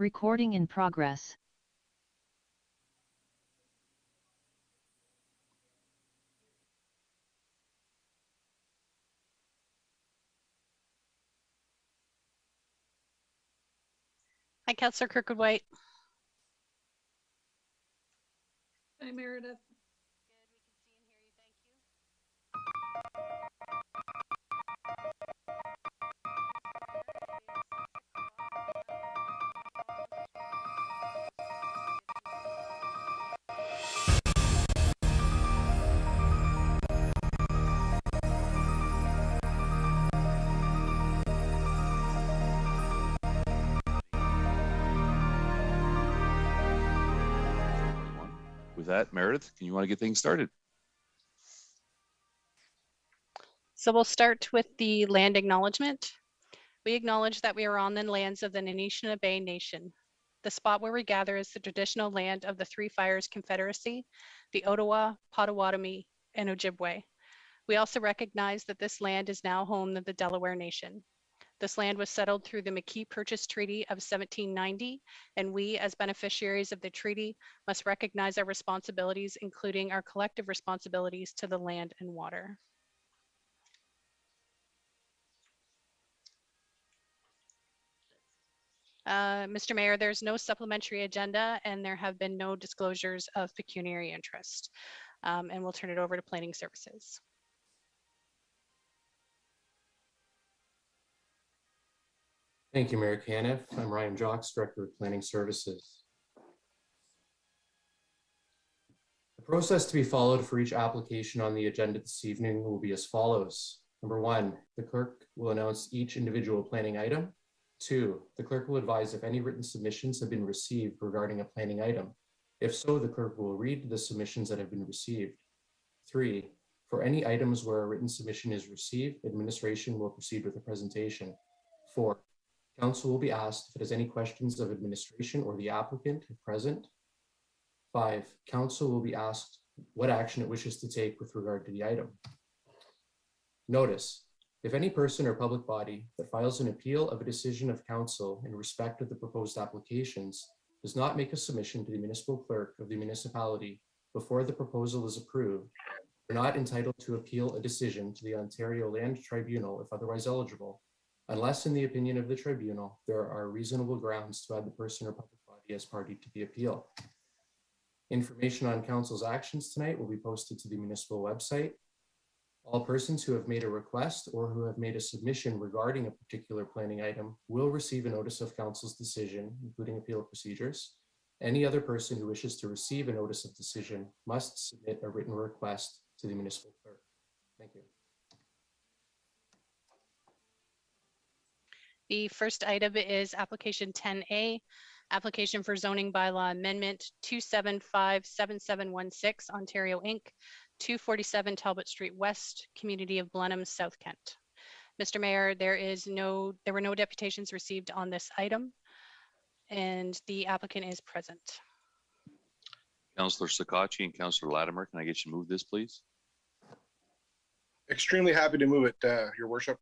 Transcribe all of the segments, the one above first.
Recording in progress. Hi, Councillor Kirkwood-White. Hi, Meredith. With that, Meredith, can you want to get things started? So we'll start with the land acknowledgement. We acknowledge that we are on the lands of the Anishinaabe Nation. The spot where we gather is the traditional land of the Three Fires Confederacy, the Ottawa, Potawatomi, and Ojibwe. We also recognize that this land is now home of the Delaware Nation. This land was settled through the McKee Purchase Treaty of 1790, and we, as beneficiaries of the treaty, must recognize our responsibilities, including our collective responsibilities to the land and water. Mr. Mayor, there's no supplementary agenda and there have been no disclosures of pecuniary interest. And we'll turn it over to Planning Services. Thank you, Mayor Caniff. I'm Ryan Jocks, Director of Planning Services. The process to be followed for each application on the agenda this evening will be as follows. Number one, the clerk will announce each individual planning item. Two, the clerk will advise if any written submissions have been received regarding a planning item. If so, the clerk will read the submissions that have been received. Three, for any items where a written submission is received, administration will proceed with the presentation. Four, council will be asked if it has any questions of administration or the applicant if present. Five, council will be asked what action it wishes to take with regard to the item. Notice, if any person or public body that files an appeal of a decision of council in respect of the proposed applications does not make a submission to the municipal clerk of the municipality before the proposal is approved, are not entitled to appeal a decision to the Ontario Land Tribunal if otherwise eligible, unless in the opinion of the tribunal, there are reasonable grounds to add the person or public body as party to the appeal. Information on council's actions tonight will be posted to the municipal website. All persons who have made a request or who have made a submission regarding a particular planning item will receive a notice of council's decision, including appeal procedures. Any other person who wishes to receive a notice of decision must submit a written request to the municipal clerk. Thank you. The first item is application 10A, application for zoning bylaw amendment 2757716 Ontario Inc., 247 Talbot Street West, community of Blenheim, South Kent. Mr. Mayor, there were no deputations received on this item and the applicant is present. Councillor Sakatchi and Councillor Latimer, can I get you to move this, please? Extremely happy to move it, Your Worship.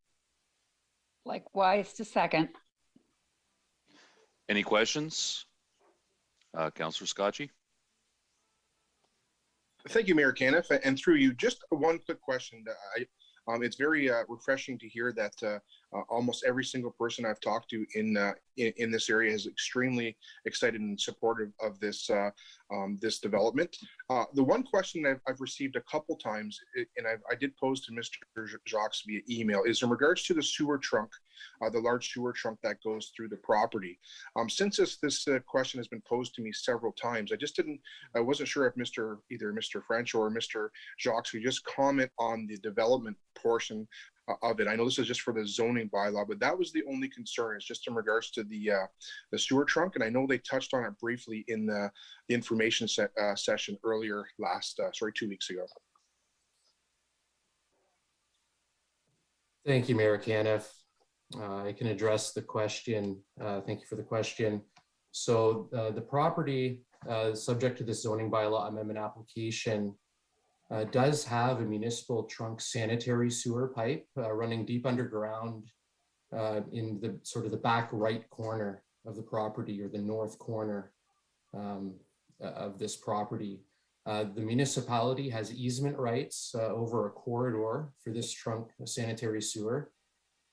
Likewise, to second. Any questions? Councillor Sakatchi? Thank you, Mayor Caniff, and through you, just one quick question. It's very refreshing to hear that almost every single person I've talked to in this area is extremely excited and supportive of this this development. The one question I've received a couple times, and I did pose to Mr. Jacques via email, is in regards to the sewer trunk, the large sewer trunk that goes through the property. Since this question has been posed to me several times, I wasn't sure if either Mr. French or Mr. Jacques could just comment on the development portion of it. I know this is just for the zoning bylaw, but that was the only concern. It's just in regards to the sewer trunk, and I know they touched on it briefly in the information session earlier 2 weeks ago. Thank you, Mayor Caniff. I can address the question. Thank you for the question. So the property subject to this zoning bylaw amendment application does have a municipal trunk sanitary sewer pipe running deep underground in the sort of the back right corner of the property, or the north corner of this property. The municipality has easement rights over a corridor for this trunk sanitary sewer.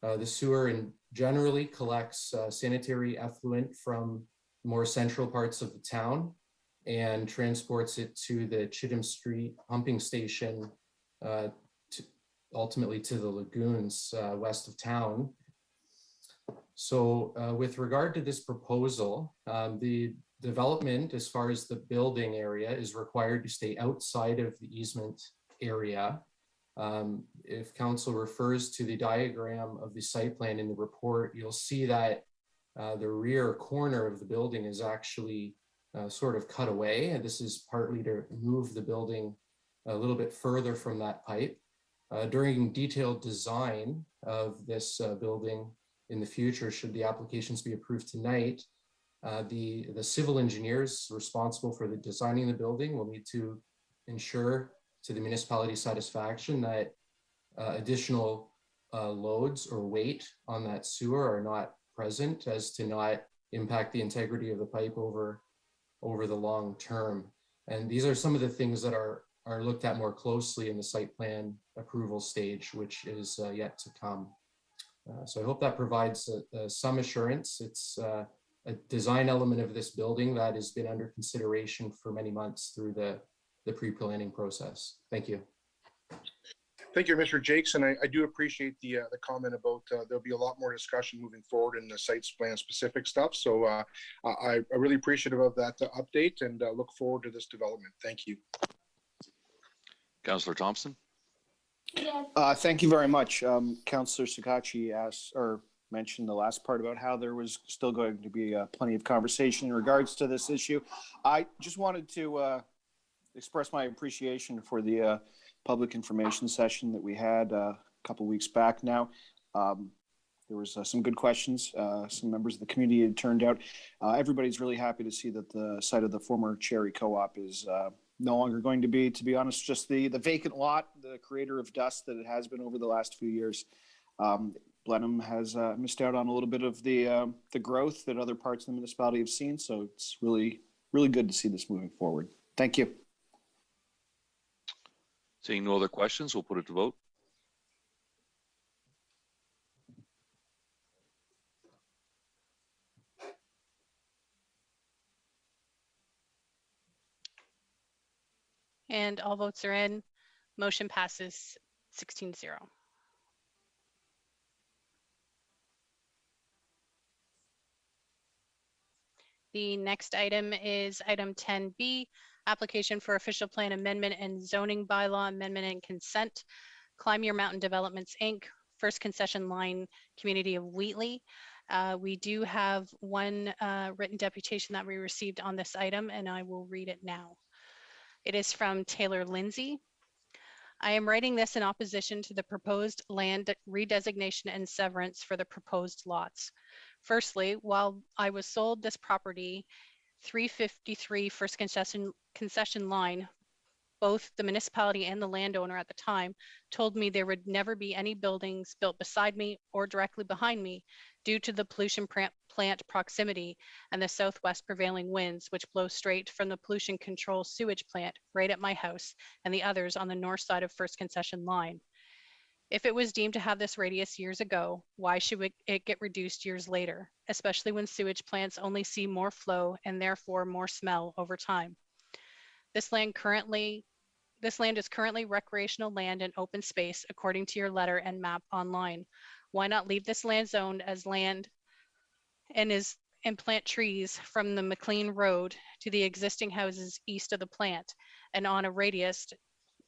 The sewer generally collects sanitary effluent from more central parts of the town and transports it to the Chatham Street pumping station, ultimately to the lagoons west of town. So with regard to this proposal, the development as far as the building area is required to stay outside of the easement area. If council refers to the diagram of the site plan in the report, you'll see that the rear corner of the building is actually sort of cut away. And this is partly to move the building a little bit further from that pipe. During detailed design of this building in the future, should the applications be approved tonight, the civil engineers responsible for the designing the building will need to ensure to the municipality's satisfaction that additional loads or weight on that sewer are not present, as to not impact the integrity of the pipe over the long term. And these are some of the things that are looked at more closely in the site plan approval stage, which is yet to come. So I hope that provides some assurance. It's a design element of this building that has been under consideration for many months through the pre-planning process. Thank you. Thank you, Mr. Jakes, and I do appreciate the comment about there'll be a lot more discussion moving forward in the site plan specific stuff. So I'm really appreciative of that update and look forward to this development. Thank you. Councillor Thompson. Thank you very much. Councillor Sakachi asked or mentioned the last part about how there was still going to be plenty of conversation in regards to this issue. I just wanted to express my appreciation for the public information session that we had a couple weeks back now. There was some good questions. Some members of the community had turned out. Everybody's really happy to see that the site of the former Cherry Co-op is no longer going to be honest, just the vacant lot, the creator of dust that it has been over the last few years. Blenheim has missed out on a little bit of the growth that other parts of the municipality have seen. So it's really, really good to see this moving forward. Thank you. Seeing no other questions, we'll put it to vote. And all votes are in. Motion passes 16-0. The next item is item 10B, application for official plan amendment and zoning bylaw amendment and consent. Climb Your Mountain Developments, Inc., First Concession Line, Community of Wheatley. We do have one written deputation that we received on this item, and I will read it now. It is from Taylor Lindsay. I am writing this in opposition to the proposed land redesignation and severance for the proposed lots. Firstly, while I was sold this property, 353 First Concession Line, both the municipality and the landowner at the time told me there would never be any buildings built beside me or directly behind me due to the pollution plant proximity and the southwest prevailing winds, which blow straight from the pollution control sewage plant right at my house and the others on the north side of First Concession Line. If it was deemed to have this radius years ago, why should it get reduced years later, especially when sewage plants only see more flow and therefore more smell over time? This land is currently recreational land and open space according to your letter and map online. Why not leave this land zoned as land and plant trees from the McLean Road to the existing houses east of the plant and on a radius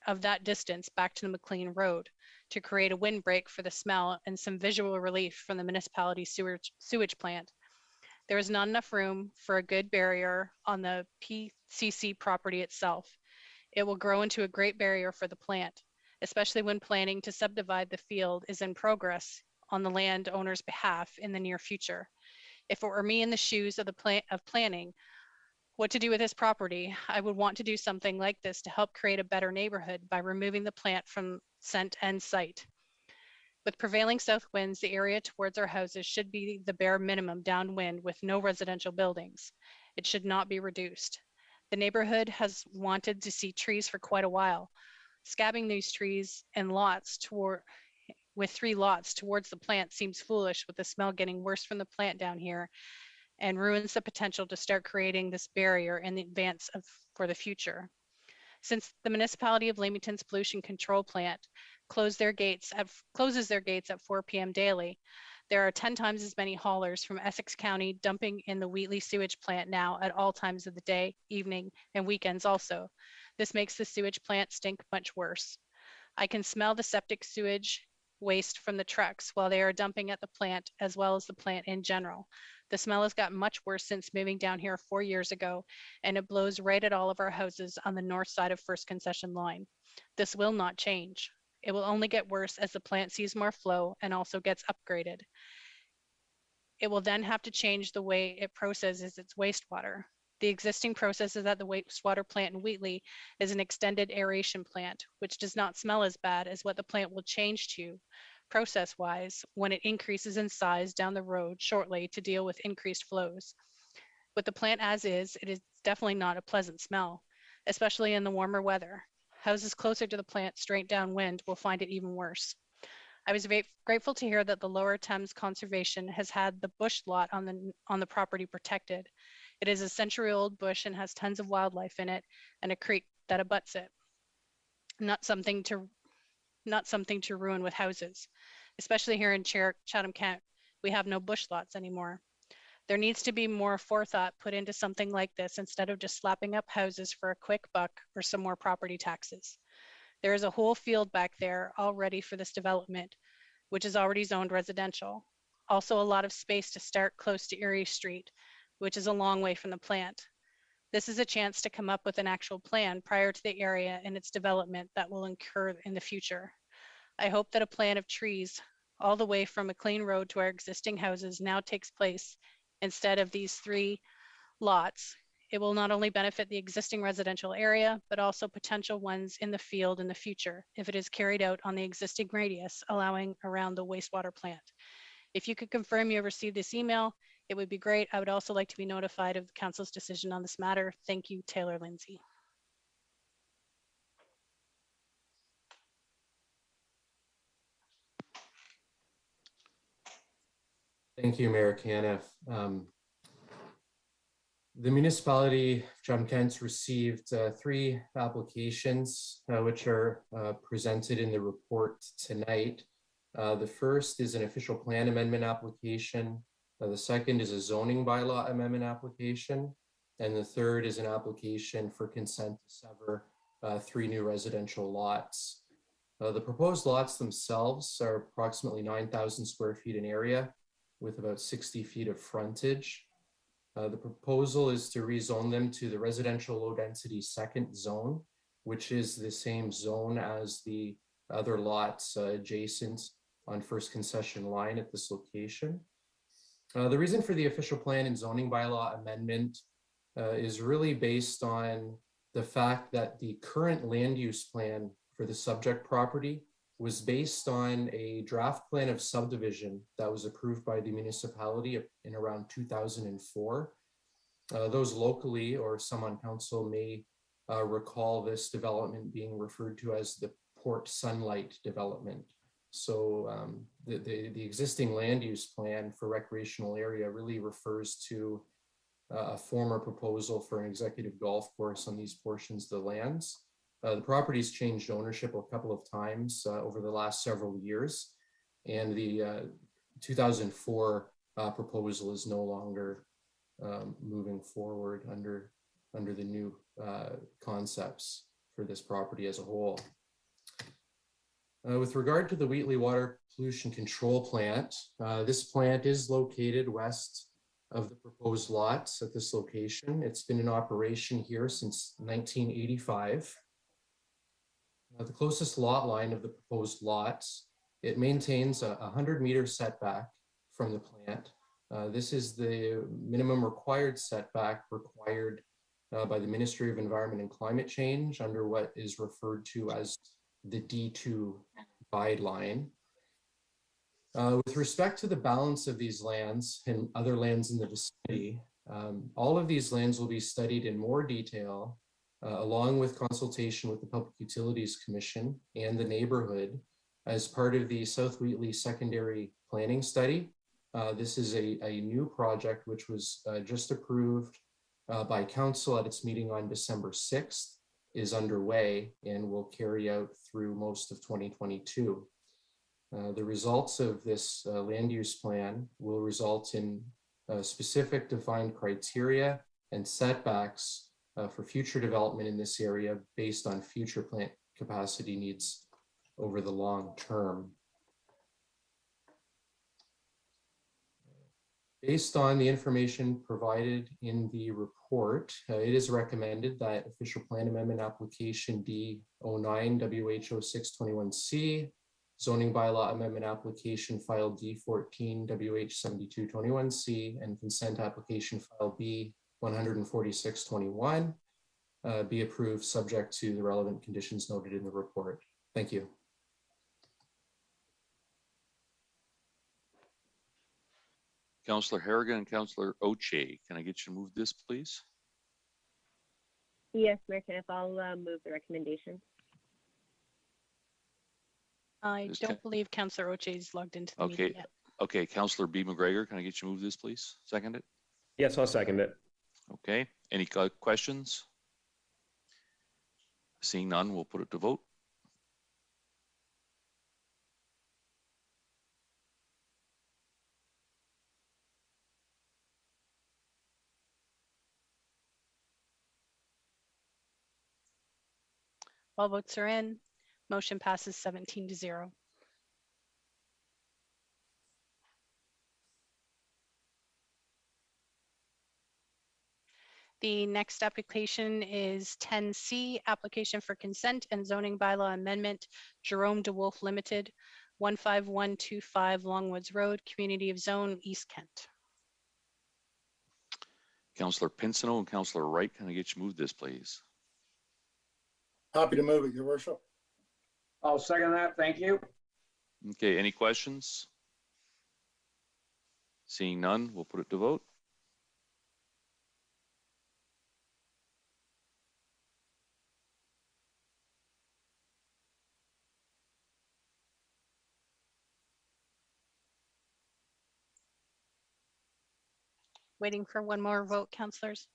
of that distance back to the McLean Road to create a windbreak for the smell and some visual relief from the municipality sewage plant. There is not enough room for a good barrier on the PCC property itself. It will grow into a great barrier for the plant, especially when planning to subdivide the field is in progress on the landowner's behalf in the near future. If it were me in the shoes of planning what to do with this property, I would want to do something like this to help create a better neighborhood by removing the plant from scent and sight. With prevailing south winds, the area towards our houses should be the bare minimum downwind with no residential buildings. It should not be reduced. The neighborhood has wanted to see trees for quite a while. Scabbing these trees and with 3 lots towards the plant seems foolish, with the smell getting worse from the plant down here, and ruins the potential to start creating this barrier in advance for the future. Since the municipality of Leamington's pollution control plant closes their gates at 4 p.m. daily, there are 10 times as many haulers from Essex County dumping in the Wheatley sewage plant now at all times of the day, evening, and weekends also. This makes the sewage plant stink much worse. I can smell the septic sewage waste from the trucks while they are dumping at the plant, as well as the plant in general. The smell has gotten much worse since moving down here 4 years ago, and it blows right at all of our houses on the north side of First Concession Line. This will not change. It will only get worse as the plant sees more flow and also gets upgraded. It will then have to change the way it processes its wastewater. The existing processes at the wastewater plant in Wheatley is an extended aeration plant, which does not smell as bad as what the plant will change to process-wise when it increases in size down the road shortly to deal with increased flows. With the plant as is, it is definitely not a pleasant smell, especially in the warmer weather. Houses closer to the plant straight downwind will find it even worse. I was very grateful to hear that the Lower Thames Conservation has had the bush lot on the property protected. It is a century-old bush and has tons of wildlife in it and a creek that abuts it. Not something to ruin with houses. Especially here in Chatham-Kent, we have no bush lots anymore. There needs to be more forethought put into something like this instead of just slapping up houses for a quick buck or some more property taxes. There is a whole field back there all ready for this development, which is already zoned residential. Also a lot of space to start close to Erie Street, which is a long way from the plant. This is a chance to come up with an actual plan prior to the area and its development that will occur in the future. I hope that a plan of trees all the way from McLean Road to our existing houses now takes place instead of these 3 lots. It will not only benefit the existing residential area, but also potential ones in the field in the future if it is carried out on the existing radius allowing around the wastewater plant. If you could confirm you have received this email, it would be great. I would also like to be notified of the council's decision on this matter. Thank you, Taylor Lindsay. Thank you, Mayor Caniff. The municipality of Chatham-Kent received 3 applications, which are presented in the report tonight. The first is an official plan amendment application. The second is a zoning bylaw amendment application. And the third is an application for consent to sever 3 new residential lots. The proposed lots themselves are approximately 9,000 square feet in area with about 60 feet of frontage. The proposal is to rezone them to the residential low density second zone, which is the same zone as the other lots adjacent on First Concession Line at this location. The reason for the official plan and zoning bylaw amendment is really based on the fact that the current land use plan for the subject property was based on a draft plan of subdivision that was approved by the municipality in around 2004. Those locally or some on council may recall this development being referred to as the Port Sunlight development. So the existing land use plan for recreational area really refers to a former proposal for an executive golf course on these portions of the lands. The property's changed ownership a couple of times over the last several years, and the 2004 proposal is no longer moving forward under the new concepts for this property as a whole. With regard to the Wheatley Water Pollution Control Plant, this plant is located west of the proposed lots at this location. It's been in operation here since 1985. The closest lot line of the proposed lots, it maintains a 100-meter setback from the plant. This is the minimum required setback required by the Ministry of Environment and Climate Change under what is referred to as the D2 guideline. With respect to the balance of these lands and other lands in the vicinity, all of these lands will be studied in more detail, along with consultation with the Public Utilities Commission and the neighborhood as part of the South Wheatley Secondary Planning Study. This is a new project which was just approved by council at its meeting on December 6th, is underway and will carry out through most of 2022. The results of this land use plan will result in specific defined criteria and setbacks for future development in this area based on future plant capacity needs over the long term. Based on the information provided in the report, it is recommended that official plan amendment application D09 WHO 621C, zoning bylaw amendment application file D14 WH 7221C, and consent application file B 14621 be approved subject to the relevant conditions noted in the report. Thank you. Councillor Harrigan and Councillor Oche, can I get you to move this, please? Yes, Mayor Kenneth, I'll move the recommendation. I Just don't believe Councillor Oche is logged into the meeting yet. Okay, Councillor B. McGregor, can I get you to move this, please? Second it? Yes, I'll second it. Okay, any questions? Seeing none, we'll put it to vote. All votes are in. Motion passes 17-0. The next application is 10C, application for consent and zoning bylaw amendment, Jerome DeWolf Limited, 15125 Longwoods Road, Community of Zone, East Kent. Councillor Pinsino and Councillor Wright, can I get you to move this, please? Happy to move it, Your Worship. I'll second that. Thank you. Okay, any questions? Seeing none, we'll put it to vote. Waiting for one more vote, councillors.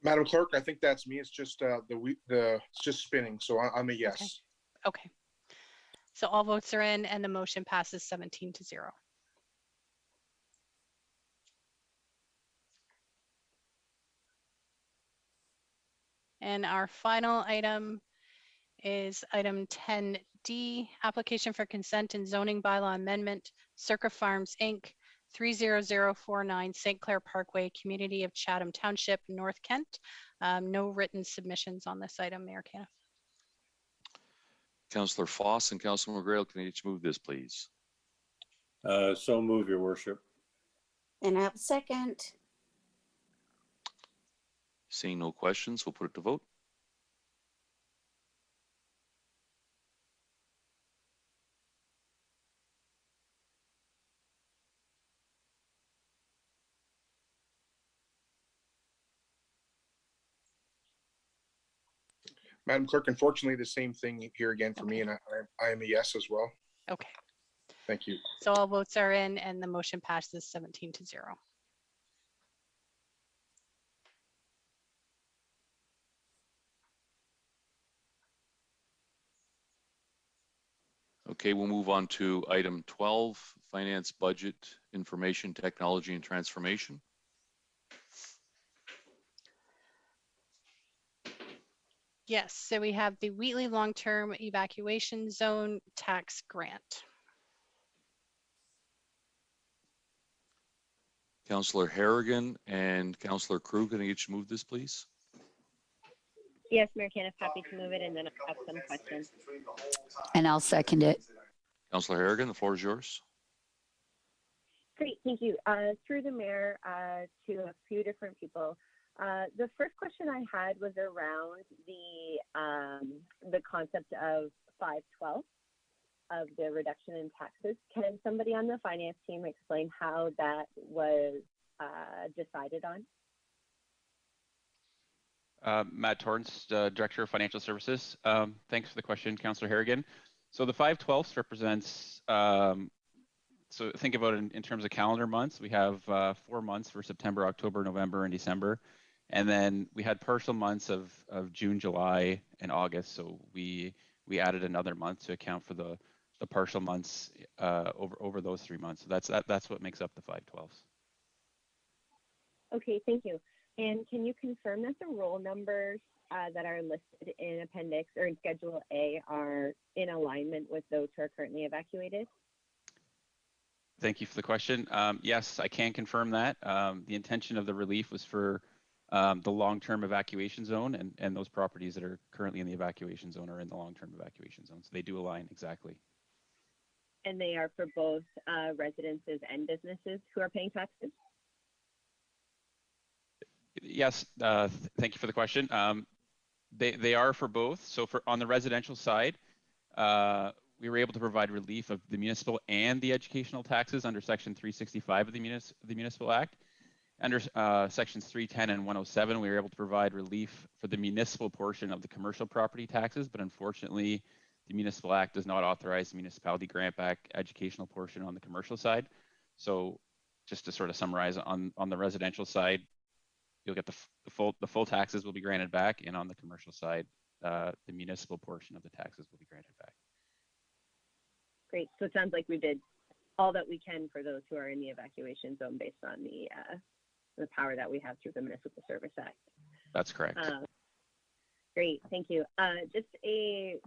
Madam Clerk, I think that's me. It's just it's just spinning, so I'm a yes. Okay. So all votes are in and the motion passes 17-0. And our final item is item 10D, application for consent and zoning bylaw amendment, Circa Farms, Inc., 30049 St. Clair Parkway, community of Chatham Township, North Kent. No written submissions on this item, Mayor Kenneth. Councillor Foss and Councillor McGrail, can I get you to move this, please? So move, Your Worship. And I'll second. Seeing no questions, we'll put it to vote. Madam Clerk, unfortunately, the same thing here again for me, and I am a yes as well. Okay. Thank you. So all votes are in and the motion passes 17-0. Okay, we'll move on to item 12, finance, budget, information, technology, and transformation. Yes, so we have the Wheatley Long-Term Evacuation Zone Tax Grant. Councillor Harrigan and Councillor Krug, can I get you to move this, please? Yes, Mayor Kenneth, happy to move it, and then I have some questions. And I'll second it. Councillor Harrigan, the floor is yours. Great, thank you. Through the mayor to a few different people. The first question I had was around the concept of 512. of the reduction in taxes. Can somebody on the finance team explain how that was decided on? Matt Torrance, Director of Financial Services. Thanks for the question, Councillor Harrigan. So the 5/12 represents, so think about it in terms of calendar months. We have 4 months for September, October, November, and December. And then we had partial months of June, July, and August. So we added another month to account for the partial months over those 3 months. So that's what makes up the 5/12. Okay, thank you. And can you confirm that the roll numbers that are listed in Appendix or in Schedule A are in alignment with those who are currently evacuated? Thank you for the question. Yes, I can confirm that. The intention of the relief was for the long-term evacuation zone, and those properties that are currently in the evacuation zone are in the long-term evacuation zone. So they do align exactly. And they are for both residences and businesses who are paying taxes? Yes, thank you for the question. They are for both. So on the residential side, we were able to provide relief of the municipal and the educational taxes under Section 365 of the Municipal Act. Under Sections 310 and 107, we were able to provide relief for the municipal portion of the commercial property taxes, but unfortunately, the Municipal Act does not authorize the municipality grant back educational portion on the commercial side. So just to sort of summarize, on the residential side, you'll get the full taxes will be granted back, and on the commercial side, the municipal portion of the taxes will be granted back. Great. So it sounds like we did all that we can for those who are in the evacuation zone based on the power that we have through the Municipal Service Act. That's correct. Great, thank you. Just a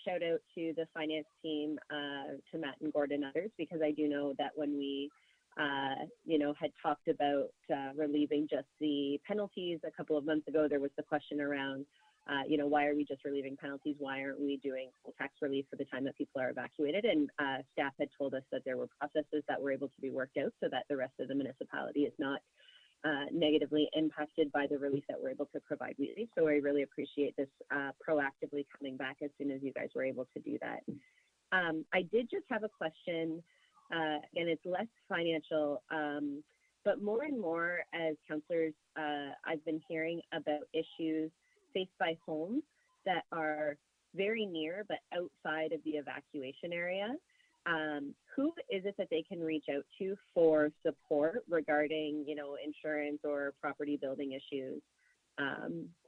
shout out to the finance team, to Matt and Gordon and others, because I do know that when we had talked about relieving just the penalties a couple of months ago, there was the question around, why are we just relieving penalties? Why aren't we doing full tax relief for the time that people are evacuated? And staff had told us that there were processes that were able to be worked out so that the rest of the municipality is not negatively impacted by the relief that we're able to provide relief. So I really appreciate this proactively coming back as soon as you guys were able to do that. I did just have a question, and it's less financial, but more and more as counselors, I've been hearing about issues faced by homes that are very near but outside of the evacuation area. Who is it that they can reach out to for support regarding, insurance or property building issues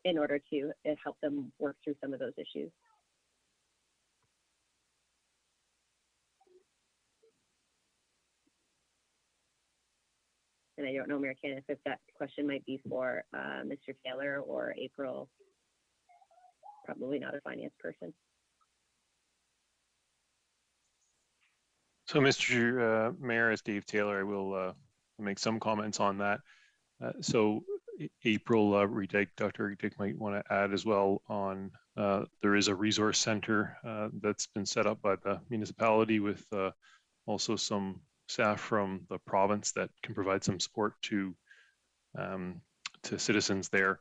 in order to help them work through some of those issues? And I don't know, Mayor Kenneth, if that question might be for Mr. Taylor or April. Probably not a finance person. So, Mr. Mayor, as Dave Taylor, I will make some comments on that. So, April, Dr. Redick might want to add as well on, there is a resource center that's been set up by the municipality with also some staff from the province that can provide some support to citizens there.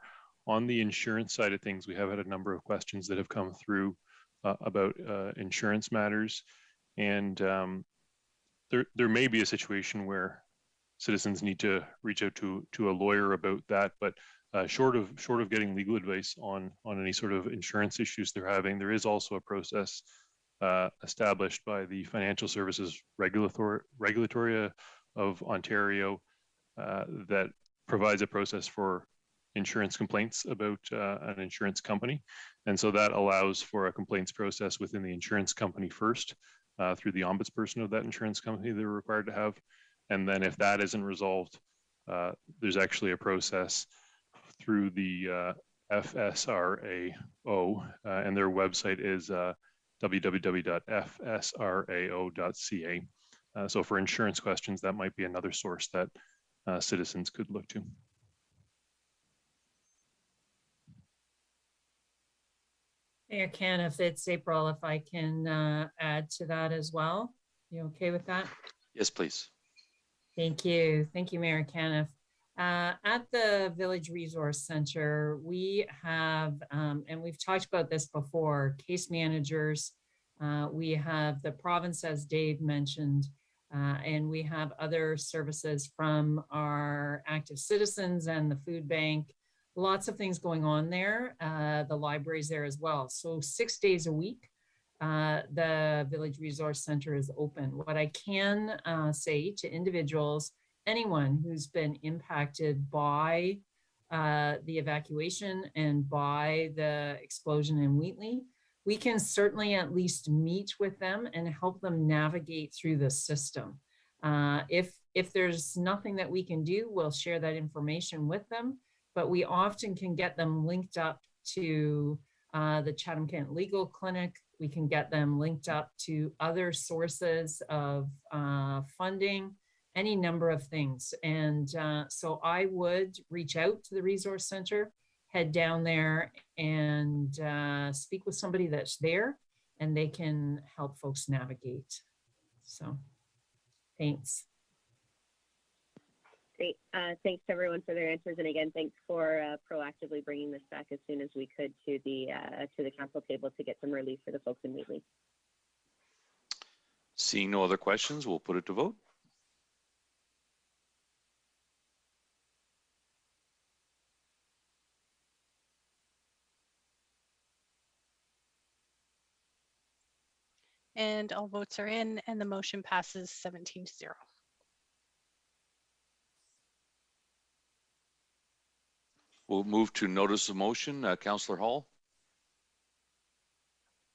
On the insurance side of things, we have had a number of questions that have come through about insurance matters, and there may be a situation where citizens need to reach out to a lawyer about that, but short of getting legal advice on any sort of insurance issues they're having, there is also a process established by the Financial Services Regulatory of Ontario that provides a process for insurance complaints about an insurance company. And so that allows for a complaints process within the insurance company first, through the ombudsperson of that insurance company they're required to have. And then if that isn't resolved, there's actually a process through the FSRAO, and their website is www.fsrao.ca. So for insurance questions, that might be another source that citizens could look to. Mayor Caniff, it's April, if I can add to that as well. You okay with that? Yes, please. Thank you. Thank you, Mayor Caniff. At the Village Resource Center, we have, and we've talked about this before, case managers We have the province, as Dave mentioned, and we have other services from our active citizens and the food bank. Lots of things going on there. The library's there as well. So 6 days a week, the Village Resource Center is open. What I can say to individuals, anyone who's been impacted by the evacuation and by the explosion in Wheatley, we can certainly at least meet with them and help them navigate through the system. If there's nothing that we can do, we'll share that information with them, but we often can get them linked up to the Chatham-Kent Legal Clinic. We can get them linked up to other sources of funding, any number of things. And so I would reach out to the Resource Center, head down there and speak with somebody that's there, and they can help folks navigate. So thanks. Great. Thanks to everyone for their answers. And again, thanks for proactively bringing this back as soon as we could to the council table to get some relief for the folks in Wheatley. Seeing no other questions, we'll put it to vote. And all votes are in, and the motion passes 17-0. We'll move to notice of motion. Councillor Hall.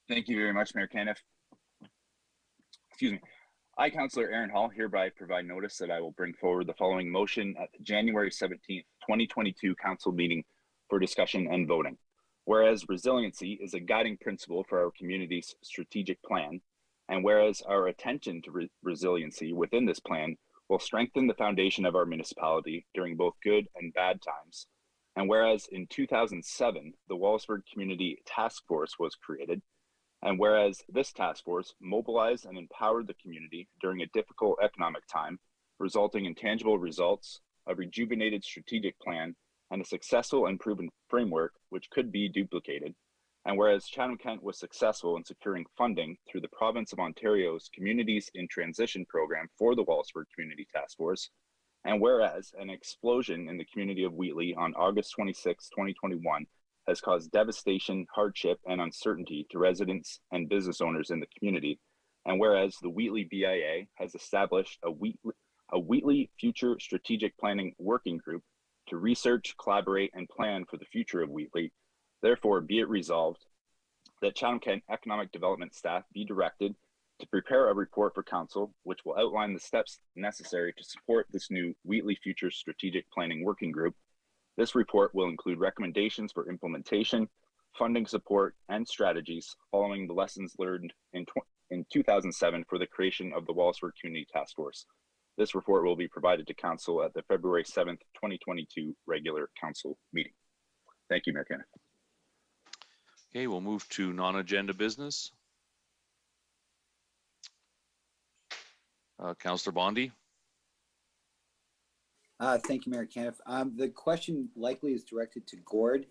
Thank you very much, Mayor Caniff. Excuse me. I, Councillor Aaron Hall, hereby provide notice that I will bring forward the following motion at the January 17th, 2022 council meeting for discussion and voting. Whereas resiliency is a guiding principle for our community's strategic plan, and whereas our attention to resiliency within this plan will strengthen the foundation of our municipality during both good and bad times, and whereas in 2007, the Wallaceburg Community Task Force was created, and whereas this task force mobilized and empowered the community during a difficult economic time, resulting in tangible results, a rejuvenated strategic plan, and a successful and proven framework which could be duplicated, and whereas Chatham-Kent was successful in securing funding through the Province of Ontario's Communities in Transition program for the Wallaceburg Community Task Force, and whereas an explosion in the community of Wheatley on August 26, 2021 has caused devastation, hardship, and uncertainty to residents and business owners in the community, and whereas the Wheatley BIA has established a Wheatley Future Strategic Planning Working Group to research, collaborate, and plan for the future of Wheatley, therefore be it resolved that Chatham-Kent Economic Development staff be directed to prepare a report for council, which will outline the steps necessary to support this new Wheatley Future Strategic Planning Working Group. This report will include recommendations for implementation, funding support, and strategies following the lessons learned in 2007 for the creation of the Wallaceburg Community Task Force. This report will be provided to council at the February 7th, 2022 regular council meeting. Thank you, Mayor Kenneth. Okay, we'll move to non-agenda business. Councillor Bondi. Thank you, Mayor Caniff. The question likely is directed to Gord.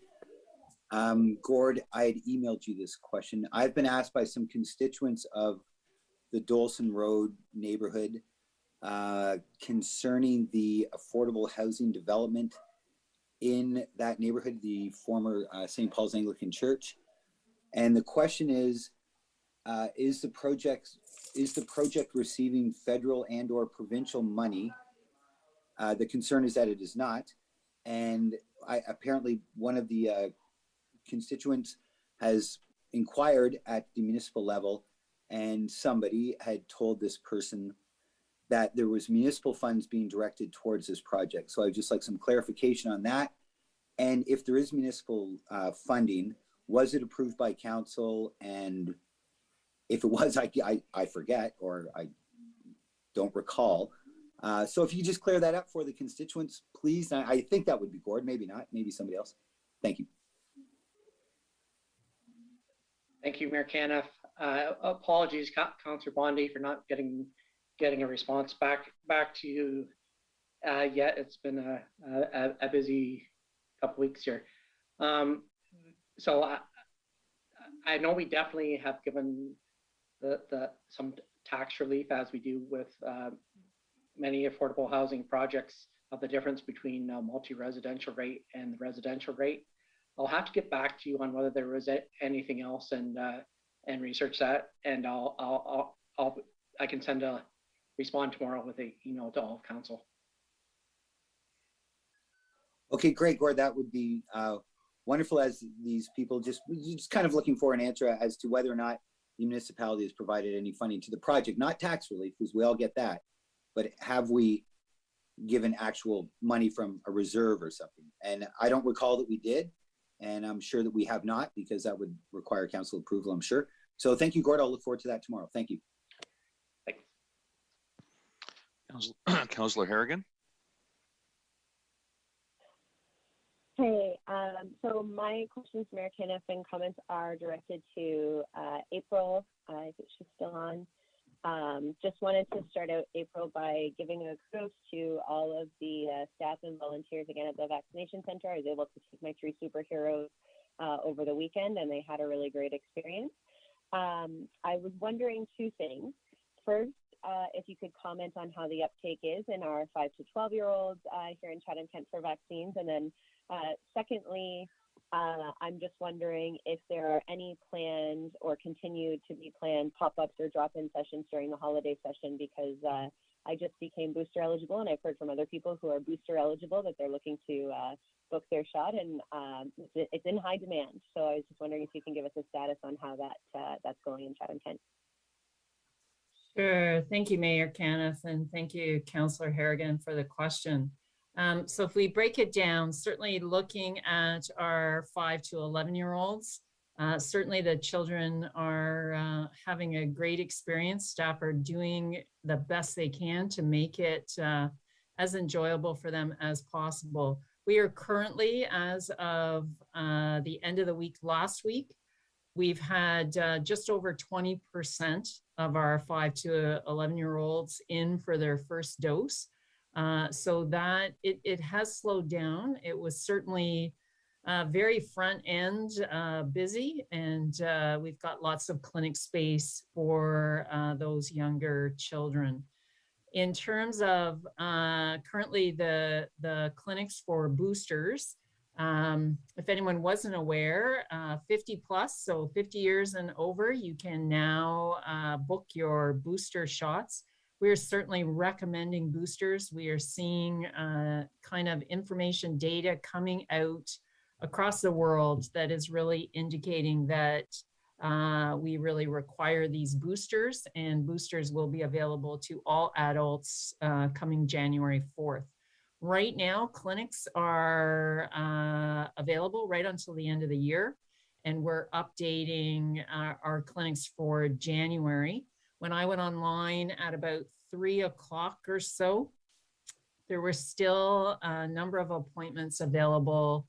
Gord, I had emailed you this question. I've been asked by some constituents of the Dolson Road neighborhood concerning the affordable housing development in that neighborhood, the former St. Paul's Anglican Church. And the question is the project receiving federal and or provincial money? The concern is that it is not. And apparently one of the constituents has inquired at the municipal level, and somebody had told this person that there was municipal funds being directed towards this project. So I'd just like some clarification on that. And if there is municipal funding, was it approved by council? And if it was, I forget, or I don't recall. So if you just clear that up for the constituents, please. I think that would be Gord, maybe not, maybe somebody else. Thank you. Thank you, Mayor Caniff. Apologies, Councillor Bondi, for not getting a response back to you yet. It's been a busy couple weeks here. So I know we definitely have given some tax relief, as we do with many affordable housing projects, of the difference between multi-residential rate and the residential rate. I'll have to get back to you on whether there was anything else and research that, and I can respond tomorrow with an email to all of council. Okay, great, Gord. That would be wonderful, as these people just kind of looking for an answer as to whether or not the municipality has provided any funding to the project, not tax relief, because we all get that, but have we given actual money from a reserve or something? And I don't recall that we did, and I'm sure that we have not, because that would require council approval, I'm sure. So thank you, Gord. I'll look forward to that tomorrow. Thank you. Councillor Harrigan. Hey, so my questions, Mayor Caniff, and comments are directed to April. I think she's still on. Just wanted to start out, April, by giving a kudos to all of the staff and volunteers again at the vaccination center. I was able to take my 3 superheroes over the weekend, and they had a really great experience. I was wondering 2 things. First, if you could comment on how the uptake is in our 5 to 12-year-olds here in Chatham-Kent for vaccines. And then secondly, I'm just wondering if there are any planned or continue to be planned pop-ups or drop-in sessions during the holiday session, because I just became booster eligible, and I've heard from other people who are booster eligible that they're looking to book their shot, and it's in high demand. So I was just wondering if you can give us a status on how that's going in Chatham-Kent. Sure. Thank you, Mayor Caniff, and thank you, Councillor Harrigan, for the question. So if we break it down, certainly looking at our 5 to 11-year-olds, certainly the children are having a great experience. Staff are doing the best they can to make it as enjoyable for them as possible. We are currently, as of the end of the week last week, we've had just over 20% of our 5 to 11-year-olds in for their first dose. So that it has slowed down. It was certainly very front end busy, and we've got lots of clinic space for those younger children. In terms of currently the clinics for boosters, if anyone wasn't aware, 50 plus, so 50 years and over, you can now book your booster shots. We're certainly recommending boosters. We are seeing kind of information data coming out across the world that is really indicating that we really require these boosters, and boosters will be available to all adults coming January 4th. Right now, clinics are available right until the end of the year, and we're updating our clinics for January. When I went online at about 3 o'clock or so, there were still a number of appointments available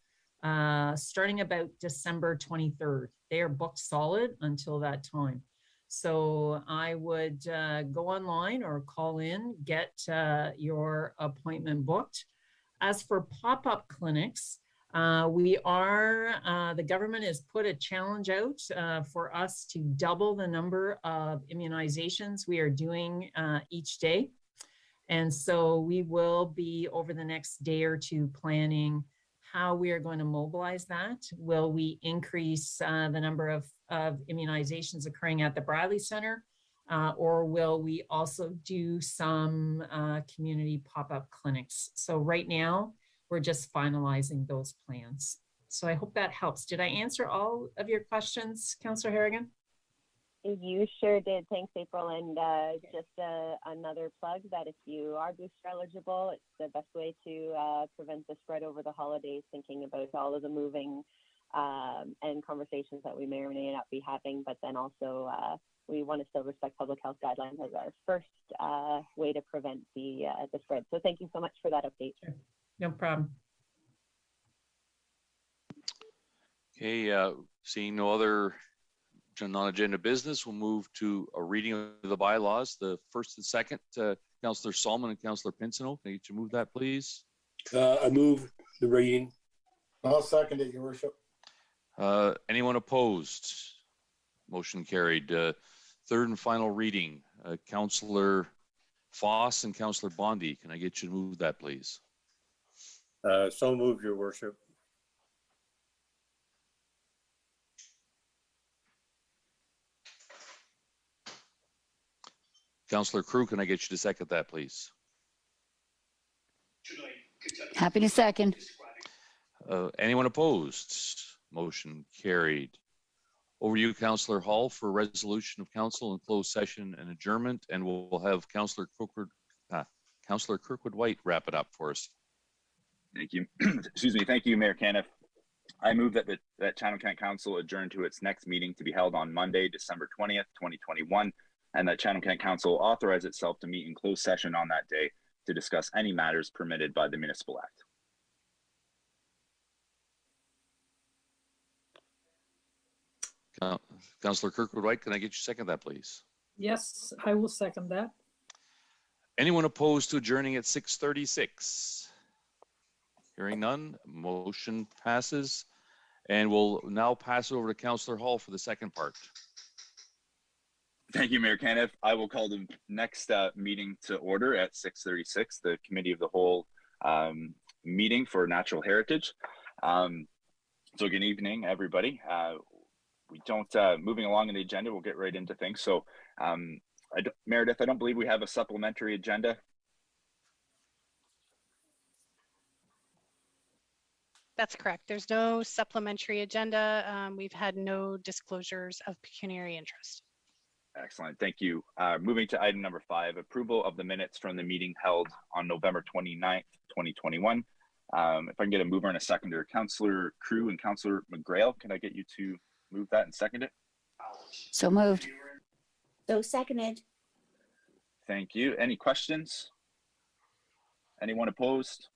starting about December 23rd. They are booked solid until that time. So I would go online or call in, get your appointment booked. As for pop-up clinics, the government has put a challenge out for us to double the number of immunizations we are doing each day. And so we will be, over the next day or 2, planning how we are going to mobilize that. Will we increase the number of immunizations occurring at the Bradley Center, or will we also do some community pop-up clinics? So right now, we're just finalizing those plans. So I hope that helps. Did I answer all of your questions, Councillor Harrigan? You sure did. Thanks, April. And just another plug that if you are booster eligible, it's the best way to prevent the spread over the holidays, thinking about all of the moving and conversations that we may or may not be having, but then also we want to still respect public health guidelines as our first way to prevent the spread. So thank you so much for that update. Sure. No problem. Okay, seeing no other non-agenda business, we'll move to a reading of the bylaws. The first and second, Councillor Solomon and Councillor Pinsino. Can you move that, please? I move the reading. I'll second it, Your Worship. Anyone opposed? Motion carried. third and final reading. Councillor Foss and Councillor Bondi, can I get you to move that, please? So move, your worship. Councillor Crew, can I get you to second that, please? Happy to second. Anyone opposed? Motion carried. Over to you, Councillor Hall, for resolution of council in closed session and adjournment, and we'll have Councillor Kirkwood White wrap it up for us. Thank you. Excuse me. Thank you, Mayor Caniff. I move that that Chatham-Kent Council adjourn to its next meeting to be held on Monday, December 20th, 2021, and that Chatham-Kent Council authorize itself to meet in closed session on that day to discuss any matters permitted by the Municipal Act. Councillor Kirkwood White, can I get you to second that, please? Yes, I will second that. Anyone opposed to adjourning at 6:36? Hearing none, motion passes. And we'll now pass it over to Councillor Hall for the second part. Thank you, Mayor Caniff. I will call the next meeting to order at 6:36, the Committee of the Whole meeting for Natural Heritage. So good evening, everybody. We don't, moving along in the agenda, we'll get right into things. So Meredith, I don't believe we have a supplementary agenda. That's correct. There's no supplementary agenda. We've had no disclosures of pecuniary interest. Excellent, thank you. Moving to item number 5, approval of the minutes from the meeting held on November 29th, 2021. If I can get a mover and a seconder, Councillor Crew and Councillor McGrail, can I get you to move that and second it? So moved. So seconded. Thank you. Any questions? Anyone opposed?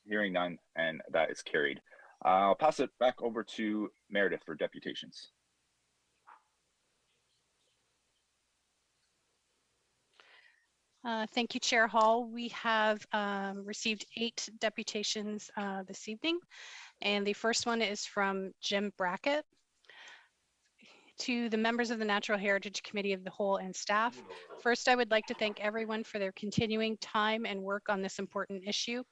Hearing none, and that is carried. I'll pass it back over to Meredith for deputations. Thank you, Chair Hall. We have received 8 deputations this evening, and the first one is from Jim Brackett. To the members of the Natural Heritage Committee of the Whole and staff, first I would like to thank everyone for their continuing time and work on this important issue.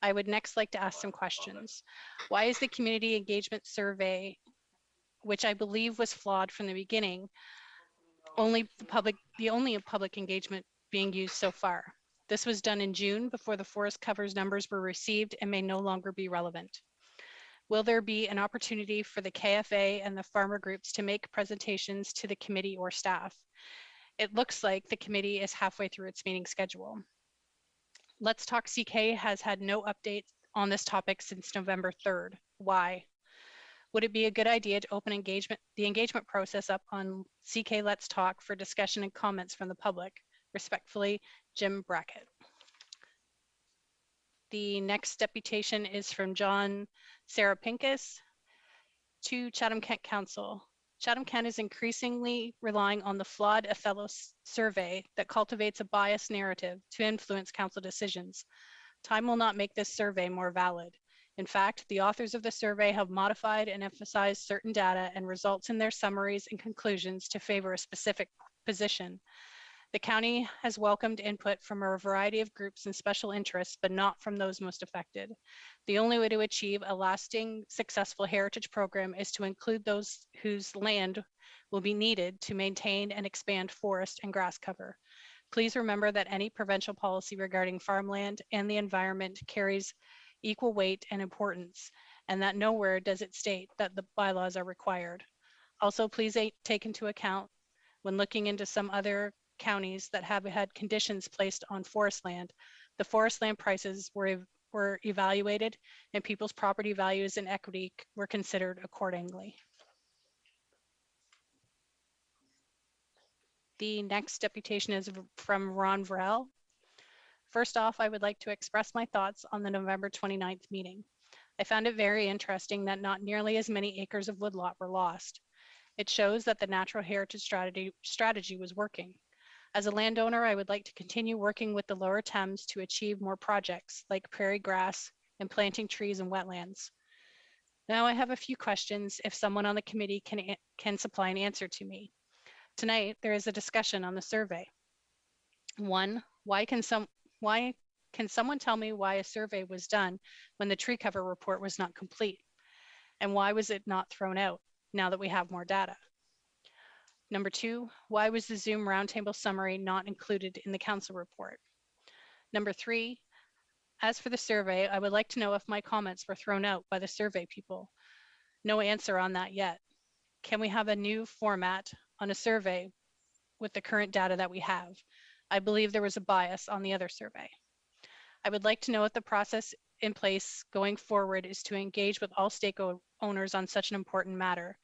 I would next like to ask some questions. Why is the community engagement survey, which I believe was flawed from the beginning, the only public engagement being used so far? This was done in June before the forest covers numbers were received and may no longer be relevant. Will there be an opportunity for the KFA and the farmer groups to make presentations to the committee or staff? It looks like the committee is halfway through its meeting schedule. Let's Talk CK has had no updates on this topic since November 3rd. Why? Would it be a good idea to open the engagement process up on CK Let's Talk for discussion and comments from the public? Respectfully, Jim Brackett. The next deputation is from John Sarah-Pincus to Chatham-Kent Council. Chatham-Kent is increasingly relying on the flawed Othello survey that cultivates a biased narrative to influence council decisions. Time will not make this survey more valid. In fact, the authors of the survey have modified and emphasized certain data and results in their summaries and conclusions to favor a specific position. The county has welcomed input from a variety of groups and special interests, but not from those most affected. The only way to achieve a lasting, successful heritage program is to include those whose land will be needed to maintain and expand forest and grass cover. Please remember that any provincial policy regarding farmland and the environment carries equal weight and importance, and that nowhere does it state that the bylaws are required. Also, please take into account when looking into some other counties that have had conditions placed on forest land, the forest land prices were evaluated and people's property values and equity were considered accordingly. The next deputation is from Ron Vrell. First off, I would like to express my thoughts on the November 29th meeting. I found it very interesting that not nearly as many acres of woodlot were lost. It shows that the natural heritage strategy was working. As a landowner, I would like to continue working with the Lower Thames to achieve more projects like prairie grass and planting trees and wetlands. Now I have a few questions if someone on the committee can supply an answer to me. Tonight, there is a discussion on the survey. One, why can someone tell me why a survey was done when the tree cover report was not complete? And why was it not thrown out now that we have more data? Number two, why was the Zoom roundtable summary not included in the council report? Number three, as for the survey, I would like to know if my comments were thrown out by the survey people. No answer on that yet. Can we have a new format on a survey with the current data that we have? I believe there was a bias on the other survey. I would like to know if the process in place going forward is to engage with all stakeholders on such an important matter.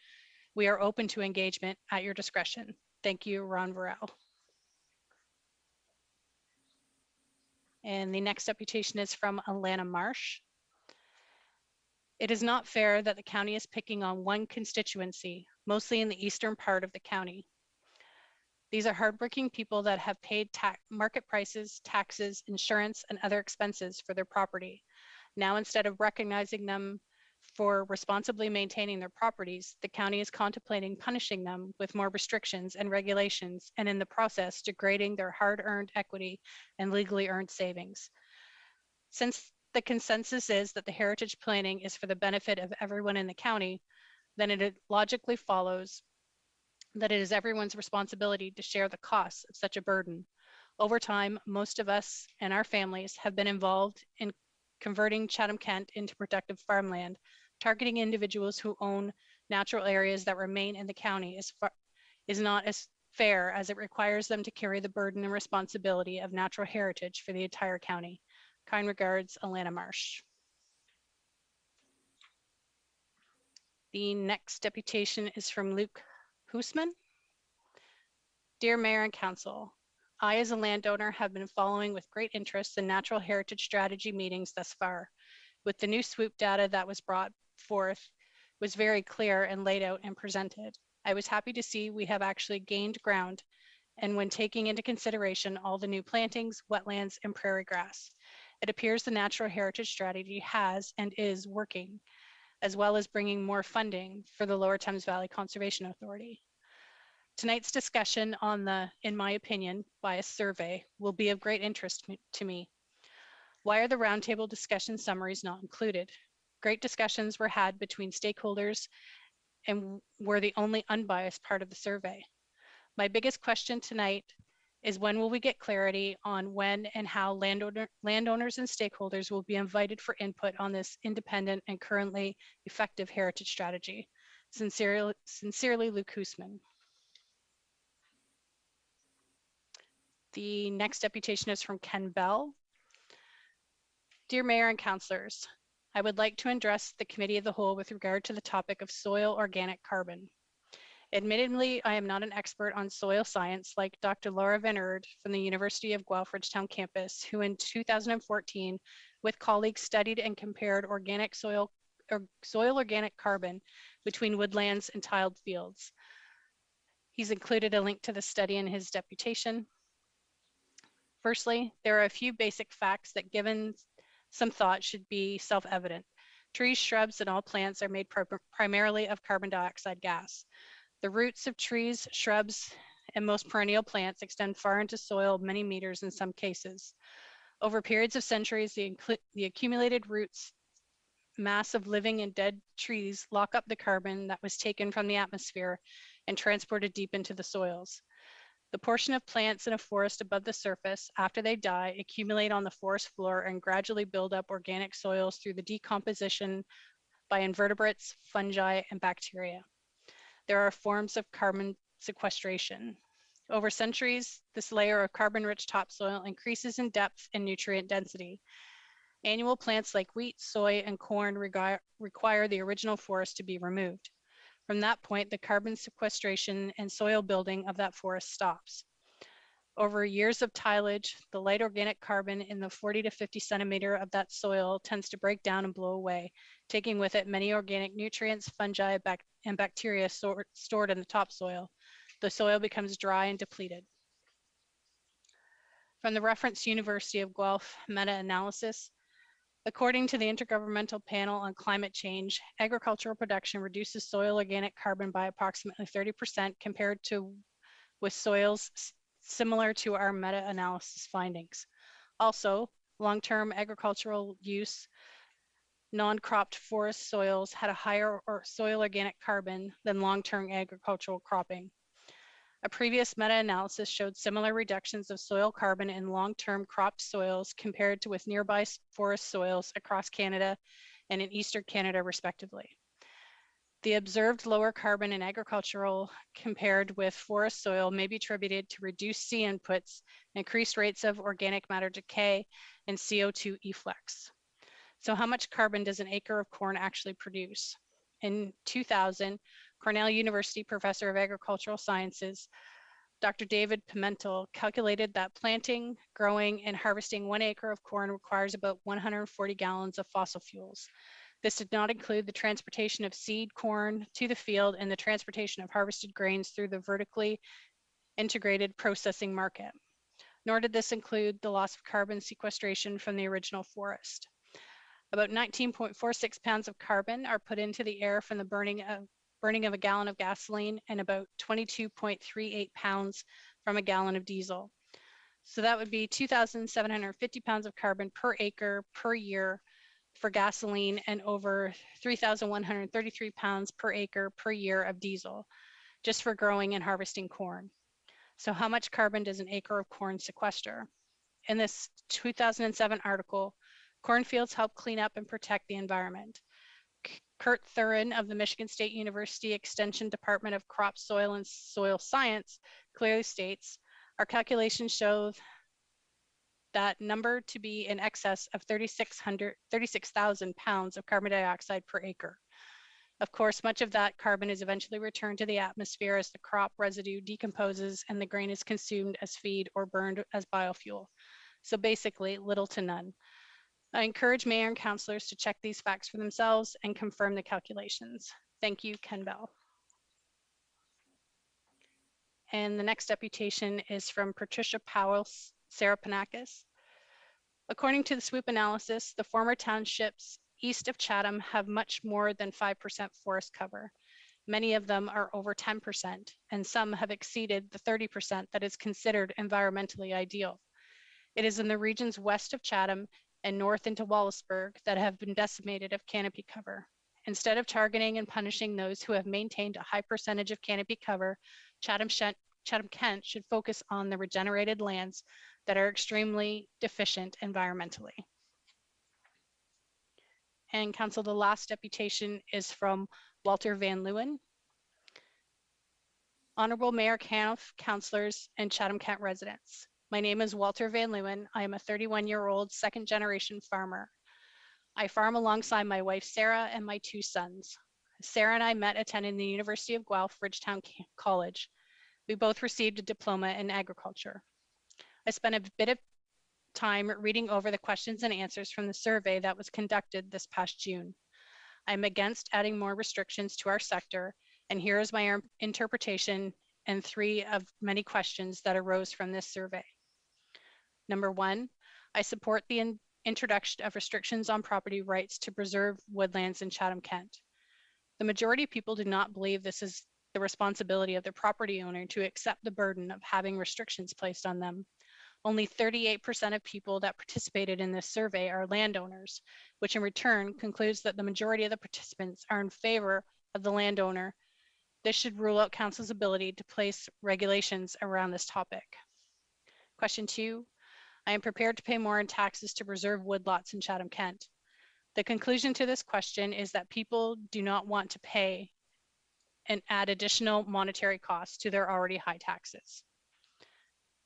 We are open to engagement at your discretion. Thank you, Ron Varel. And the next deputation is from Alana Marsh. It is not fair that the county is picking on one constituency, mostly in the eastern part of the county. These are hardworking people that have paid market prices, taxes, insurance, and other expenses for their property. Now, instead of recognizing them for responsibly maintaining their properties, the county is contemplating punishing them with more restrictions and regulations, and in the process, degrading their hard-earned equity and legally earned savings. Since the consensus is that the heritage planning is for the benefit of everyone in the county, then it logically follows that it is everyone's responsibility to share the costs of such a burden. Over time, most of us and our families have been involved in converting Chatham-Kent into productive farmland. Targeting individuals who own natural areas that remain in the county is not as fair, as it requires them to carry the burden and responsibility of natural heritage for the entire county. Kind regards, Alana Marsh. The next deputation is from Luke Hoosman. Dear Mayor and Council, I as a landowner have been following with great interest the natural heritage strategy meetings thus far. With the new swoop data that was brought forth was very clear and laid out and presented. I was happy to see we have actually gained ground, and when taking into consideration all the new plantings, wetlands, and prairie grass. It appears the natural heritage strategy has and is working, as well as bringing more funding for the Lower Thames Valley Conservation Authority. Tonight's discussion on the, in my opinion, bias survey will be of great interest to me. Why are the roundtable discussion summaries not included? Great discussions were had between stakeholders and were the only unbiased part of the survey. My biggest question tonight is when will we get clarity on when and how landowners and stakeholders will be invited for input on this independent and currently effective heritage strategy? Sincerely, Luke Hoosman. The next deputation is from Ken Bell. Dear Mayor and Councillors, I would like to address the Committee of the Whole with regard to the topic of soil organic carbon. Admittedly, I am not an expert on soil science like Dr. Laura Van Erd from the University of Guelph Ridgetown campus, who in 2014 with colleagues studied and compared soil organic carbon between woodlands and tiled fields. He's included a link to the study in his deputation. Firstly, there are a few basic facts that, given some thought, should be self-evident. Trees, shrubs, and all plants are made primarily of carbon dioxide gas. The roots of trees, shrubs, and most perennial plants extend far into soil, many meters in some cases. Over periods of centuries, the accumulated roots mass of living and dead trees lock up the carbon that was taken from the atmosphere and transported deep into the soils. The portion of plants in a forest above the surface after they die accumulate on the forest floor and gradually build up organic soils through the decomposition by invertebrates, fungi, and bacteria. There are forms of carbon sequestration. Over centuries, this layer of carbon-rich topsoil increases in depth and nutrient density. Annual plants like wheat, soy, and corn require the original forest to be removed. From that point, the carbon sequestration and soil building of that forest stops. Over years of tillage, the light organic carbon in the 40 to 50 centimeter of that soil tends to break down and blow away, taking with it many organic nutrients, fungi, and bacteria stored in the topsoil. The soil becomes dry and depleted. From the reference University of Guelph meta-analysis, according to the Intergovernmental Panel on Climate Change, agricultural production reduces soil organic carbon by approximately 30% compared to with soils similar to our meta-analysis findings. Also, long-term agricultural use, non-cropped forest soils had a higher soil organic carbon than long-term agricultural cropping. A previous meta-analysis showed similar reductions of soil carbon in long-term cropped soils compared to with nearby forest soils across Canada and in Eastern Canada, respectively. The observed lower carbon in agricultural compared with forest soil may be attributed to reduced C inputs, increased rates of organic matter decay, and CO2 efflux. So how much carbon does an acre of corn actually produce? In 2000, Cornell University professor of agricultural sciences, Dr. David Pimentel, calculated that planting, growing, and harvesting 1 acre of corn requires about 140 gallons of fossil fuels. This did not include the transportation of seed corn to the field and the transportation of harvested grains through the vertically integrated processing market. Nor did this include the loss of carbon sequestration from the original forest. About 19.46 pounds of carbon are put into the air from the burning of a gallon of gasoline and about 22.38 pounds from a gallon of diesel. So that would be 2,750 pounds of carbon per acre per year for gasoline and over 3,133 pounds per acre per year of diesel, just for growing and harvesting corn. So how much carbon does an acre of corn sequester? In this 2007 article, cornfields help clean up and protect the environment. Kurt Thurin of the Michigan State University Extension Department of Crop, Soil, and Soil Science clearly states, our calculations show that number to be in excess of 36,000 pounds of carbon dioxide per acre. Of course, much of that carbon is eventually returned to the atmosphere as the crop residue decomposes and the grain is consumed as feed or burned as biofuel. So basically, little to none. I encourage mayor and councillors to check these facts for themselves and confirm the calculations. Thank you, Ken Bell. And the next deputation is from Patricia Powell Sarapanakis. According to the SWOOP analysis, the former townships east of Chatham have much more than 5% forest cover. Many of them are over 10%, and some have exceeded the 30% that is considered environmentally ideal. It is in the regions west of Chatham and north into Wallaceburg that have been decimated of canopy cover. Instead of targeting and punishing those who have maintained a high percentage of canopy cover, Chatham-Kent should focus on the regenerated lands that are extremely deficient environmentally. And council, the last deputation is from Walter Van Leeuwen. Honorable Mayor Caniff, councillors, and Chatham-Kent residents. My name is Walter Van Leeuwen. I am a 31-year-old second-generation farmer. I farm alongside my wife, Sarah, and my 2 sons. Sarah and I met attending the University of Guelph Ridgetown College. We both received a diploma in agriculture. I spent a bit of time reading over the questions and answers from the survey that was conducted this past June. I'm against adding more restrictions to our sector, and here is my interpretation and 3 of many questions that arose from this survey. Number 1, I support the introduction of restrictions on property rights to preserve woodlands in Chatham-Kent. The majority of people do not believe this is the responsibility of the property owner to accept the burden of having restrictions placed on them. Only 38% of people that participated in this survey are landowners, which in return concludes that the majority of the participants are in favor of the landowner. This should rule out council's ability to place regulations around this topic. Question 2, I am prepared to pay more in taxes to preserve woodlots in Chatham-Kent. The conclusion to this question is that people do not want to pay and add additional monetary costs to their already high taxes.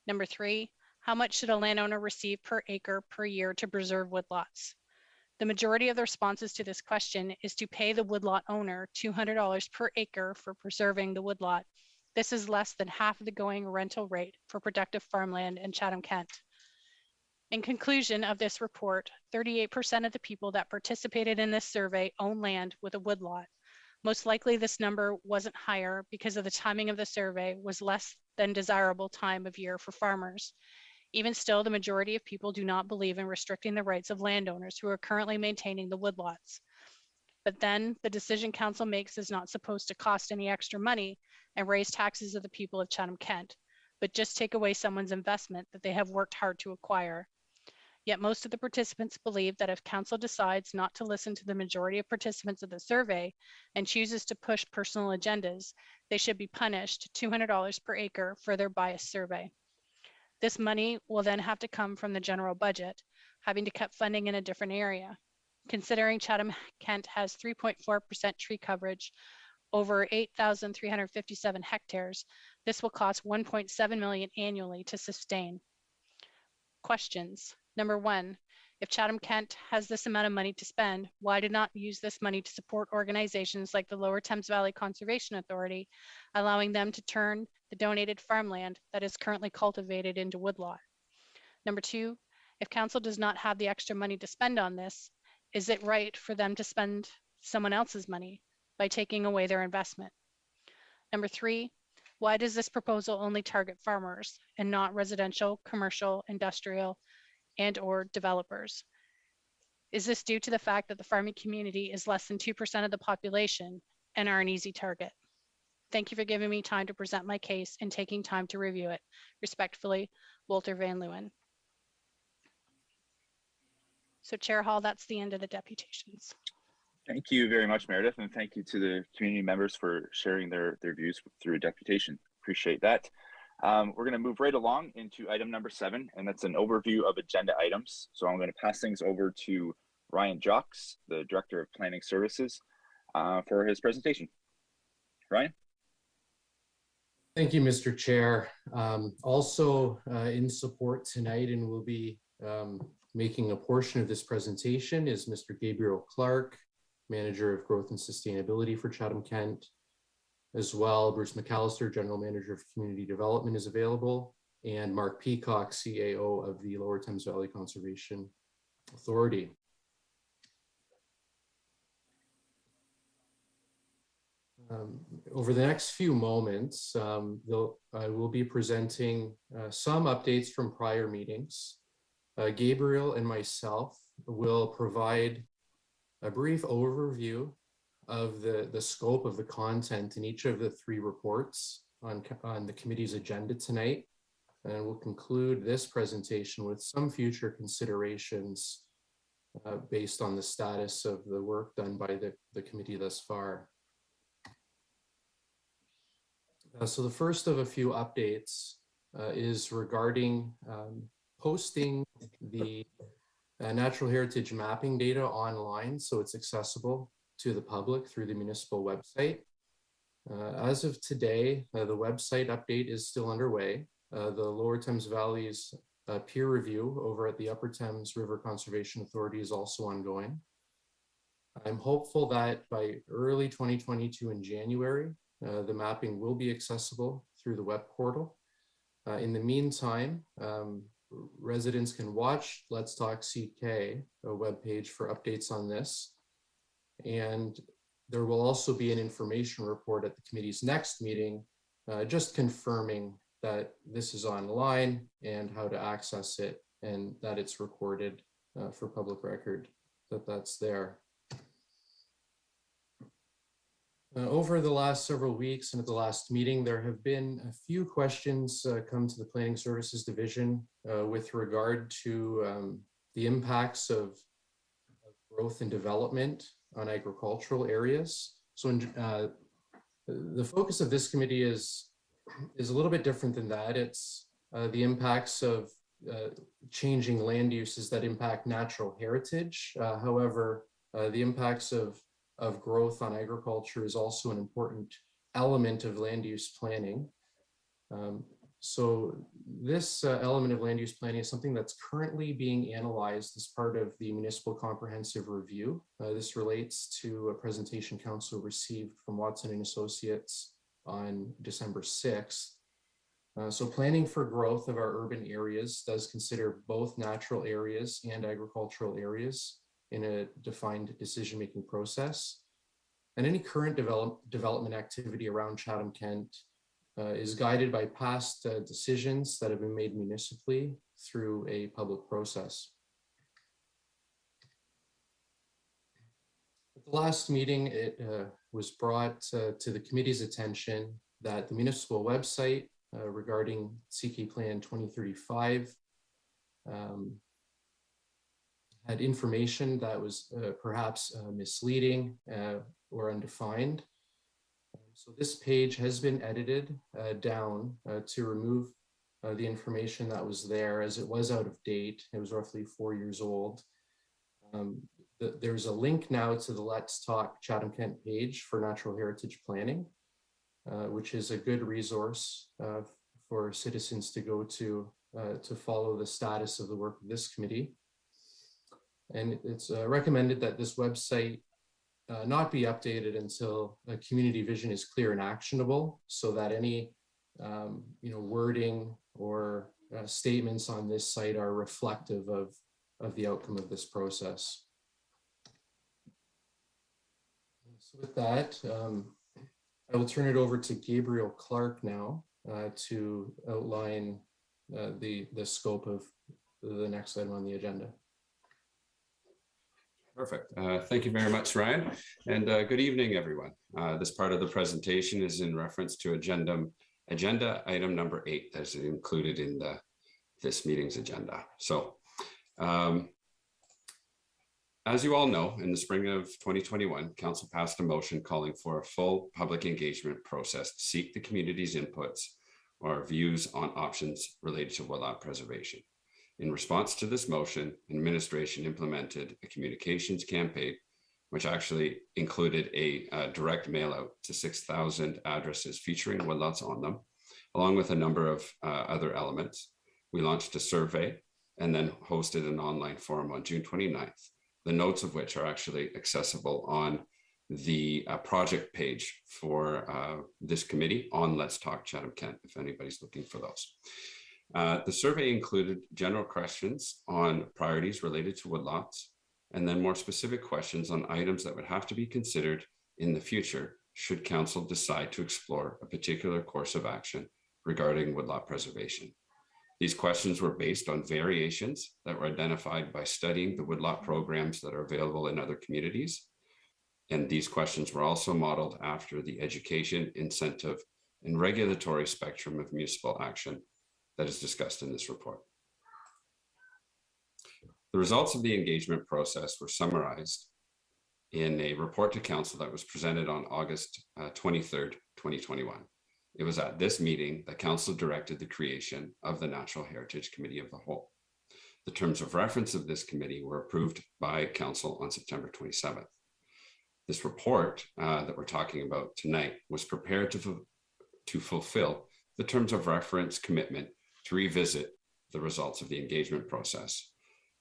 Number 3, how much should a landowner receive per acre per year to preserve woodlots? The majority of the responses to this question is to pay the woodlot owner $200 per acre for preserving the woodlot. This is less than half of the going rental rate for productive farmland in Chatham-Kent. In conclusion of this report, 38% of the people that participated in this survey own land with a woodlot. Most likely this number wasn't higher because of the timing of the survey was less than desirable time of year for farmers. Even still, the majority of people do not believe in restricting the rights of landowners who are currently maintaining the woodlots. But then the decision council makes is not supposed to cost any extra money and raise taxes of the people of Chatham-Kent, but just take away someone's investment that they have worked hard to acquire. Yet most of the participants believe that if council decides not to listen to the majority of participants of the survey and chooses to push personal agendas, they should be punished $200 per acre for their biased survey. This money will then have to come from the general budget, having to cut funding in a different area. Considering Chatham-Kent has 3.4% tree coverage over 8,357 hectares, this will cost $1.7 million annually to sustain. Questions. Number one, if Chatham-Kent has this amount of money to spend, why did not use this money to support organizations like the Lower Thames Valley Conservation Authority, allowing them to turn the donated farmland that is currently cultivated into woodlot? Number two, if council does not have the extra money to spend on this, is it right for them to spend someone else's money by taking away their investment? Number three, why does this proposal only target farmers and not residential, commercial, industrial, and/or developers? Is this due to the fact that the farming community is less than 2% of the population and are an easy target? Thank you for giving me time to present my case and taking time to review it. Respectfully, Walter Van Leeuwen. So Chair Hall, that's the end of the deputations. Thank you very much, Meredith, and thank you to the community members for sharing their views through a deputation. Appreciate that. We're going to move right along into item number 7, and that's an overview of agenda items. So I'm going to pass things over to Ryan Jocks, the Director of Planning Services, for his presentation. Ryan? Thank you, Mr. Chair. Also in support tonight, and will be making a portion of this presentation, is Mr. Gabriel Clark, Manager of Growth and Sustainability for Chatham-Kent. As well, Bruce McAllister, General Manager of Community Development, is available, and Mark Peacock, CAO of the Lower Thames Valley Conservation Authority. Over the next few moments, I will be presenting some updates from prior meetings. Gabriel and myself will provide a brief overview of the scope of the content in each of the 3 reports on the committee's agenda tonight. And we'll conclude this presentation with some future considerations based on the status of the work done by the committee thus far. So the first of a few updates is regarding posting the natural heritage mapping data online so it's accessible to the public through the municipal website. As of today, the website update is still underway. The Lower Thames Valley's peer review over at the Upper Thames River Conservation Authority is also ongoing. I'm hopeful that by early 2022 in January, the mapping will be accessible through the web portal. In the meantime, residents can watch Let's Talk CK, a webpage for updates on this. And there will also be an information report at the committee's next meeting, just confirming that this is online and how to access it, and that it's recorded for public record, that's there. Over the last several weeks and at the last meeting, there have been a few questions come to the Planning Services Division with regard to the impacts of growth and development on agricultural areas. So the focus of this committee is a little bit different than that. It's the impacts of changing land uses that impact natural heritage. However, the impacts of growth on agriculture is also an important element of land use planning. So this element of land use planning is something that's currently being analyzed as part of the Municipal Comprehensive Review. This relates to a presentation council received from Watson and Associates on December 6th. So planning for growth of our urban areas does consider both natural areas and agricultural areas in a defined decision-making process. And any current development activity around Chatham-Kent is guided by past decisions that have been made municipally through a public process. At the last meeting, it was brought to the committee's attention that the municipal website regarding CK Plan 2035 had information that was perhaps misleading or undefined. So this page has been edited down to remove the information that was there, as it was out of date. It was roughly 4 years old. There's a link now to the Let's Talk Chatham-Kent page for natural heritage planning, which is a good resource for citizens to go to follow the status of the work of this committee. And it's recommended that this website not be updated until a community vision is clear and actionable, so that any wording or statements on this site are reflective of the outcome of this process. So with that, I will turn it over to Gabriel Clark now to outline the scope of the next item on the agenda. Perfect. Thank you very much, Ryan. And good evening, everyone. This part of the presentation is in reference to agenda item number 8 that's included in this meeting's agenda. So as you all know, in the spring of 2021, Council passed a motion calling for a full public engagement process to seek the community's inputs or views on options related to woodlot preservation. In response to this motion, administration implemented a communications campaign, which actually included a direct mail out to 6,000 addresses featuring woodlots on them, along with a number of other elements. We launched a survey and then hosted an online forum on June 29th, the notes of which are actually accessible on the project page for this committee on Let's Talk Chatham-Kent, if anybody's looking for those. The survey included general questions on priorities related to woodlots, and then more specific questions on items that would have to be considered in the future should council decide to explore a particular course of action regarding woodlot preservation. These questions were based on variations that were identified by studying the woodlot programs that are available in other communities. And these questions were also modeled after the education, incentive, and regulatory spectrum of municipal action that is discussed in this report. The results of the engagement process were summarized in a report to council that was presented on August 23rd, 2021. It was at this meeting that council directed the creation of the Natural Heritage Committee of the Whole. The terms of reference of this committee were approved by council on September 27th. This report that we're talking about tonight was prepared to fulfill the terms of reference commitment to revisit the results of the engagement process.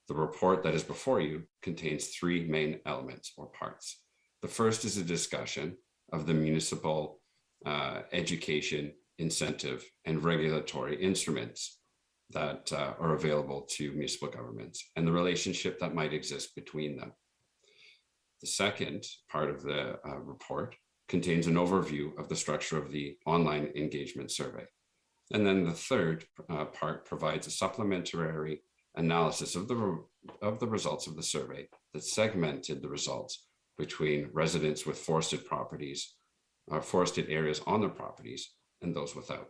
The report that is before you contains 3 main elements or parts. The first is a discussion of the municipal education, incentive, and regulatory instruments that are available to municipal governments and the relationship that might exist between them. The second part of the report contains an overview of the structure of the online engagement survey. And then the third part provides a supplementary analysis of the results of the survey that segmented the results between residents with forested properties, forested areas on their properties, and those without.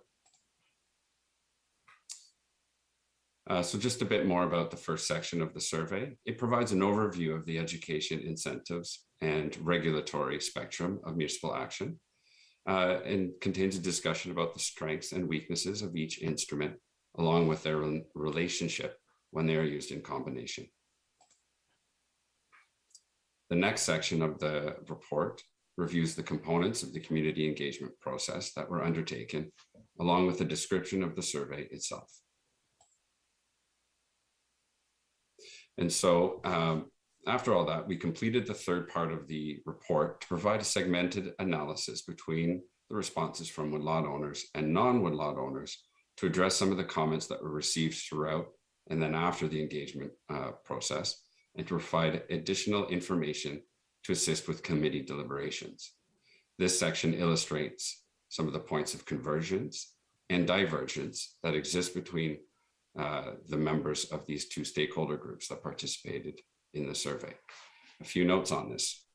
So just a bit more about the first section of the survey. It provides an overview of the education, incentives, and regulatory spectrum of municipal action, and contains a discussion about the strengths and weaknesses of each instrument, along with their relationship when they are used in combination. The next section of the report reviews the components of the community engagement process that were undertaken, along with a description of the survey itself. And so after all that, we completed the third part of the report to provide a segmented analysis between the responses from woodlot owners and non-woodlot owners to address some of the comments that were received throughout and then after the engagement process, and to provide additional information to assist with committee deliberations. This section illustrates some of the points of convergence and divergence that exist between the members of these 2 stakeholder groups that participated in the survey. A few notes on this.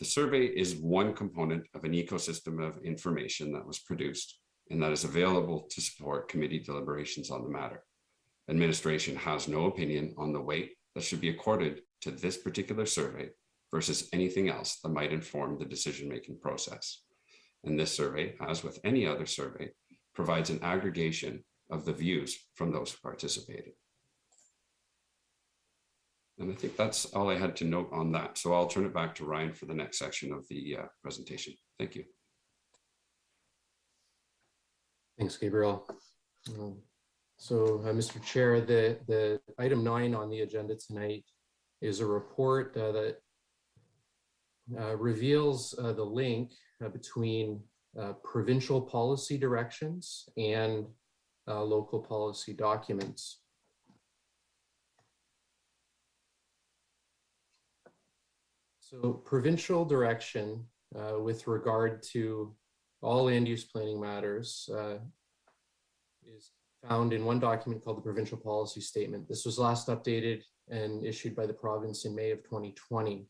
The survey is one component of an ecosystem of information that was produced and that is available to support committee deliberations on the matter. Administration has no opinion on the weight that should be accorded to this particular survey versus anything else that might inform the decision-making process. And this survey, as with any other survey, provides an aggregation of the views from those who participated. And I think that's all I had to note on that. So I'll turn it back to Ryan for the next section of the presentation. Thank you. Thanks, Gabriel. Mr. Chair, the item 9 on the agenda tonight is a report that reveals the link between provincial policy directions and local policy documents. So provincial direction with regard to all land use planning matters is found in one document called the Provincial Policy Statement. This was last updated and issued by the province in May of 2020.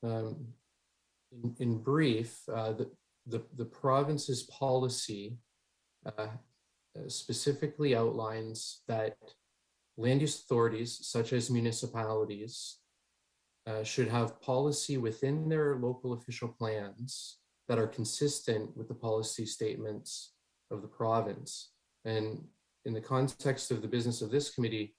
In brief, the province's policy specifically outlines that land use authorities, such as municipalities, should have policy within their local official plans that are consistent with the policy statements of the province. And in the context of the business of this committee,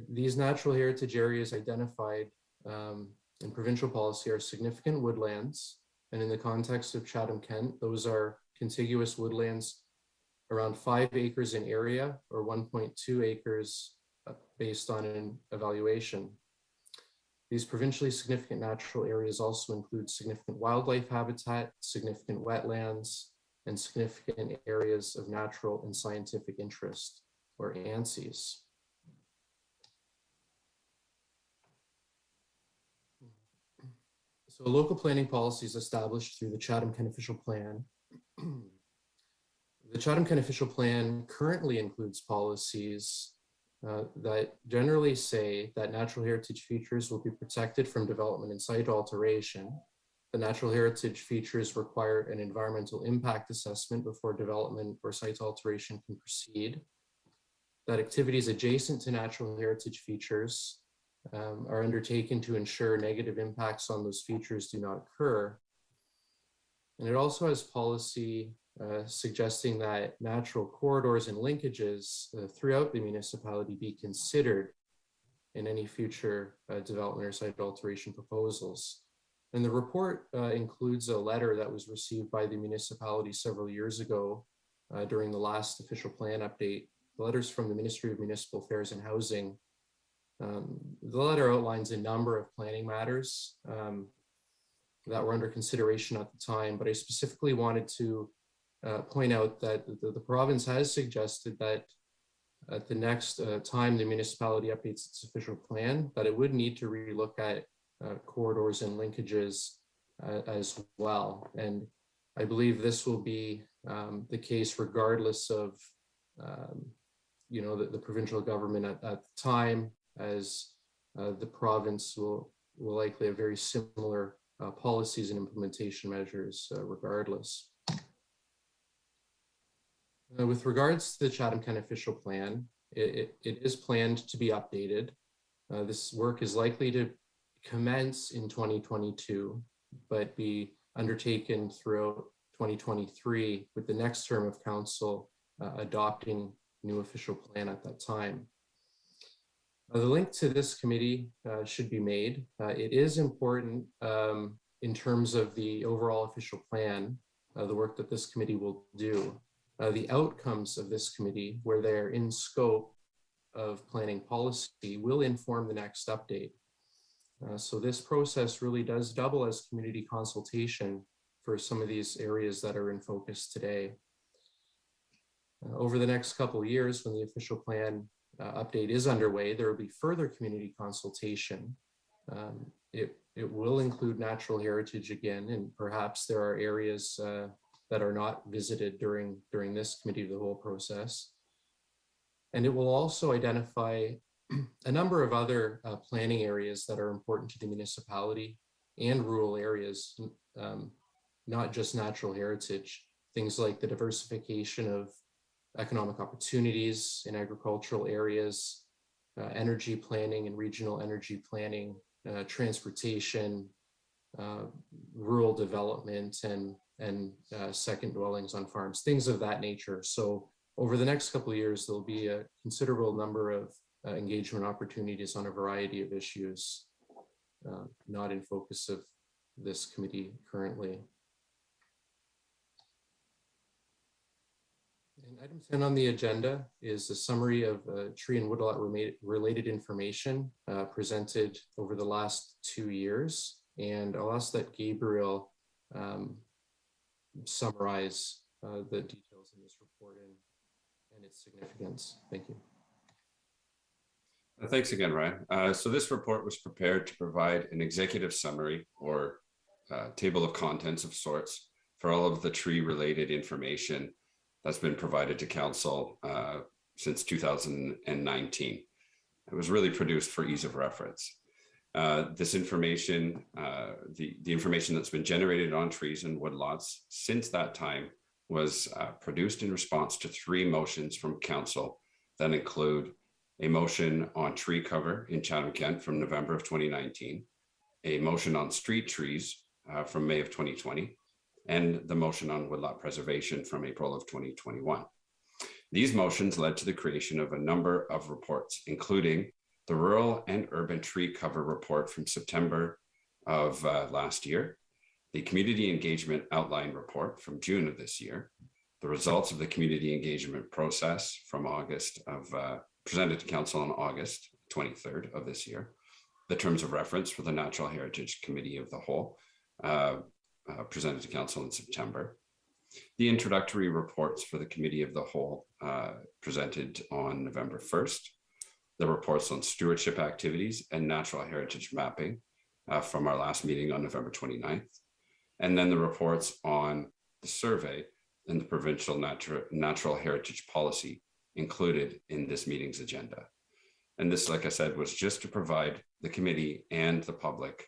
these natural heritage areas identified in provincial policy are significant woodlands. And in the context of Chatham-Kent, those are contiguous woodlands around 5 acres in area or 1.2 acres based on an evaluation. These provincially significant natural areas also include significant wildlife habitat, significant wetlands, and significant areas of natural and scientific interest, or ANSIs. So local planning policies established through the Chatham-Kent Official Plan. The Chatham-Kent Official Plan currently includes policies that generally say that natural heritage features will be protected from development and site alteration. The natural heritage features require an environmental impact assessment before development or site alteration can proceed. That activities adjacent to natural heritage features are undertaken to ensure negative impacts on those features do not occur. And it also has policy suggesting that natural corridors and linkages throughout the municipality be considered in any future development or site alteration proposals. And the report includes a letter that was received by the municipality several years ago during the last official plan update. The letter's from the Ministry of Municipal Affairs and Housing. The letter outlines a number of planning matters that were under consideration at the time, but I specifically wanted to point out that the province has suggested that at the next time the municipality updates its official plan, that it would need to relook at corridors and linkages as well. And I believe this will be the case regardless of the provincial government at the time, as the province will likely have very similar policies and implementation measures regardless. With regards to the Chatham-Kent Official Plan, it is planned to be updated. This work is likely to commence in 2022, but be undertaken throughout 2023 with the next term of council adopting new official plan at that time. The link to this committee should be made. It is important in terms of the overall official plan, the work that this committee will do. The outcomes of this committee, where they're in scope of planning policy, will inform the next update. So this process really does double as community consultation for some of these areas that are in focus today. Over the next couple of years, when the official plan update is underway, there will be further community consultation. It will include natural heritage again, and perhaps there are areas that are not visited during this committee of the whole process. And it will also identify a number of other planning areas that are important to the municipality. and rural areas, not just natural heritage. Things like the diversification of economic opportunities in agricultural areas, energy planning and regional energy planning, transportation, rural development, and second dwellings on farms, things of that nature. So over the next couple of years, there'll be a considerable number of engagement opportunities on a variety of issues, not in focus of this committee currently. And item 10 on the agenda is a summary of tree and woodlot related information presented over the last 2 years. And I'll ask that Gabriel summarize the details in this report and its significance. Thank you. Thanks again, Ryan. So this report was prepared to provide an executive summary or table of contents of sorts for all of the tree-related information that's been provided to Council since 2019. It was really produced for ease of reference. This information, the information that's been generated on trees and woodlots since that time was produced in response to 3 motions from Council that include a motion on tree cover in Chatham-Kent from November of 2019, a motion on street trees from May of 2020, and the motion on woodlot preservation from April of 2021. These motions led to the creation of a number of reports, including the Rural and Urban Tree Cover Report from September of last year, the Community Engagement Outline Report from June of this year, the results of the community engagement process from August of, presented to Council on August 23rd of this year, the terms of reference for the Natural Heritage Committee of the Whole, presented to Council in September, the introductory reports for the Committee of the Whole presented on November 1st, the reports on stewardship activities and natural heritage mapping from our last meeting on November 29th, and then the reports on the survey and the provincial natural heritage policy included in this meeting's agenda. And this, like I said, was just to provide the committee and the public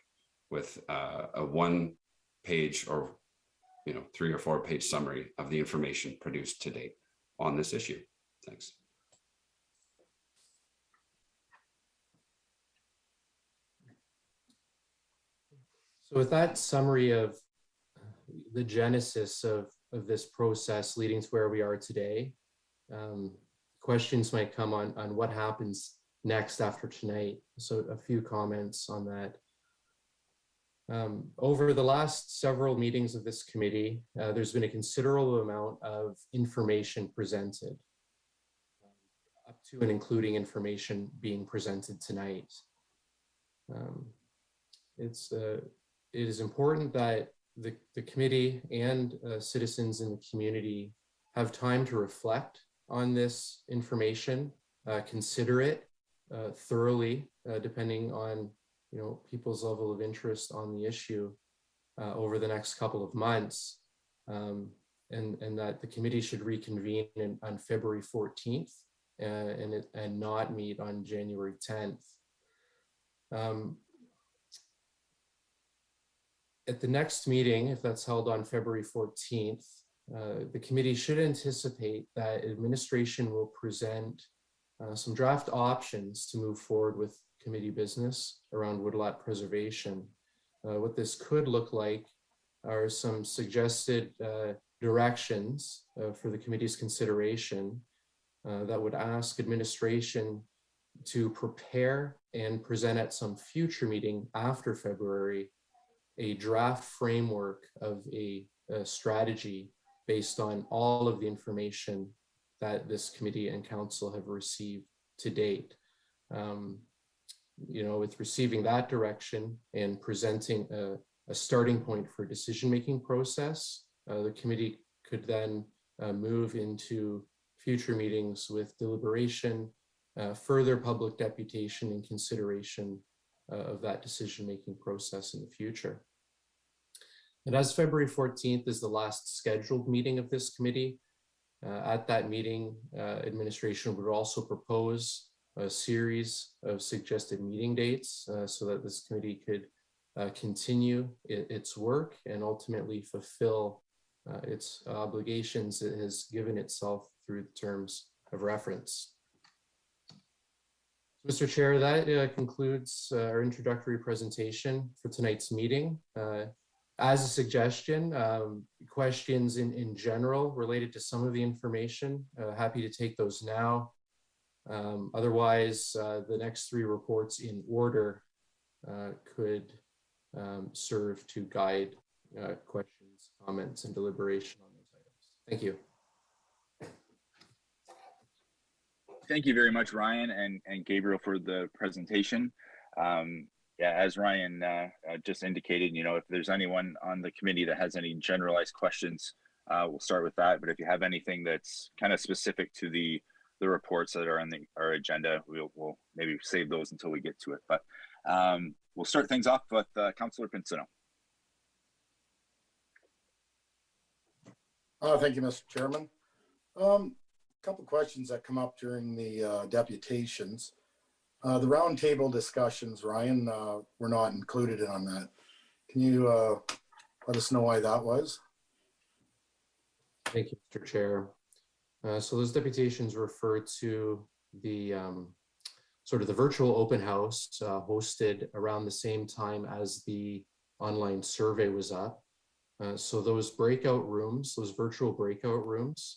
with a 1-page or 3 or 4-page summary of the information produced to date on this issue. Thanks. So with that summary of the genesis of this process leading to where we are today, questions might come on what happens next after tonight. So a few comments on that. Over the last several meetings of this committee, there's been a considerable amount of information presented, up to and including information being presented tonight. It is important that the committee and citizens in the community have time to reflect on this information, consider it thoroughly, depending on people's level of interest on the issue over the next couple of months, and that the committee should reconvene on February 14th and not meet on January 10th. At the next meeting, if that's held on February 14th, the committee should anticipate that administration will present some draft options to move forward with committee business around woodlot preservation. What this could look like are some suggested directions for the committee's consideration that would ask administration to prepare and present at some future meeting after February a draft framework of a strategy based on all of the information that this committee and council have received to date. With receiving that direction and presenting a starting point for decision-making process, the committee could then move into future meetings with deliberation, further public deputation and consideration of that decision-making process in the future. And as February 14th is the last scheduled meeting of this committee, at that meeting, administration would also propose a series of suggested meeting dates so that this committee could continue its work and ultimately fulfill its obligations it has given itself through the terms of reference. Mr. Chair, that concludes our introductory presentation for tonight's meeting. As a suggestion, questions in general related to some of the information, happy to take those now. Otherwise, the next three reports in order could serve to guide questions, comments, and deliberation on those items. Thank you. Thank you very much, Ryan and Gabriel, for the presentation. Yeah, as Ryan just indicated, you know, if there's anyone on the committee that has any generalized questions, we'll start with that. But if you have anything that's kind of specific to the reports that are on our agenda, we'll maybe save those until we get to it. But we'll start things off with Councillor Pinsino. Thank you, Mr. Chairman. Couple questions that come up during the deputations. The roundtable discussions, Ryan, were not included on that. Can you let us know why that was? Thank you, Mr. Chair. So those deputations refer to the sort of the virtual open house hosted around the same time as the online survey was up. So those breakout rooms, those virtual breakout rooms,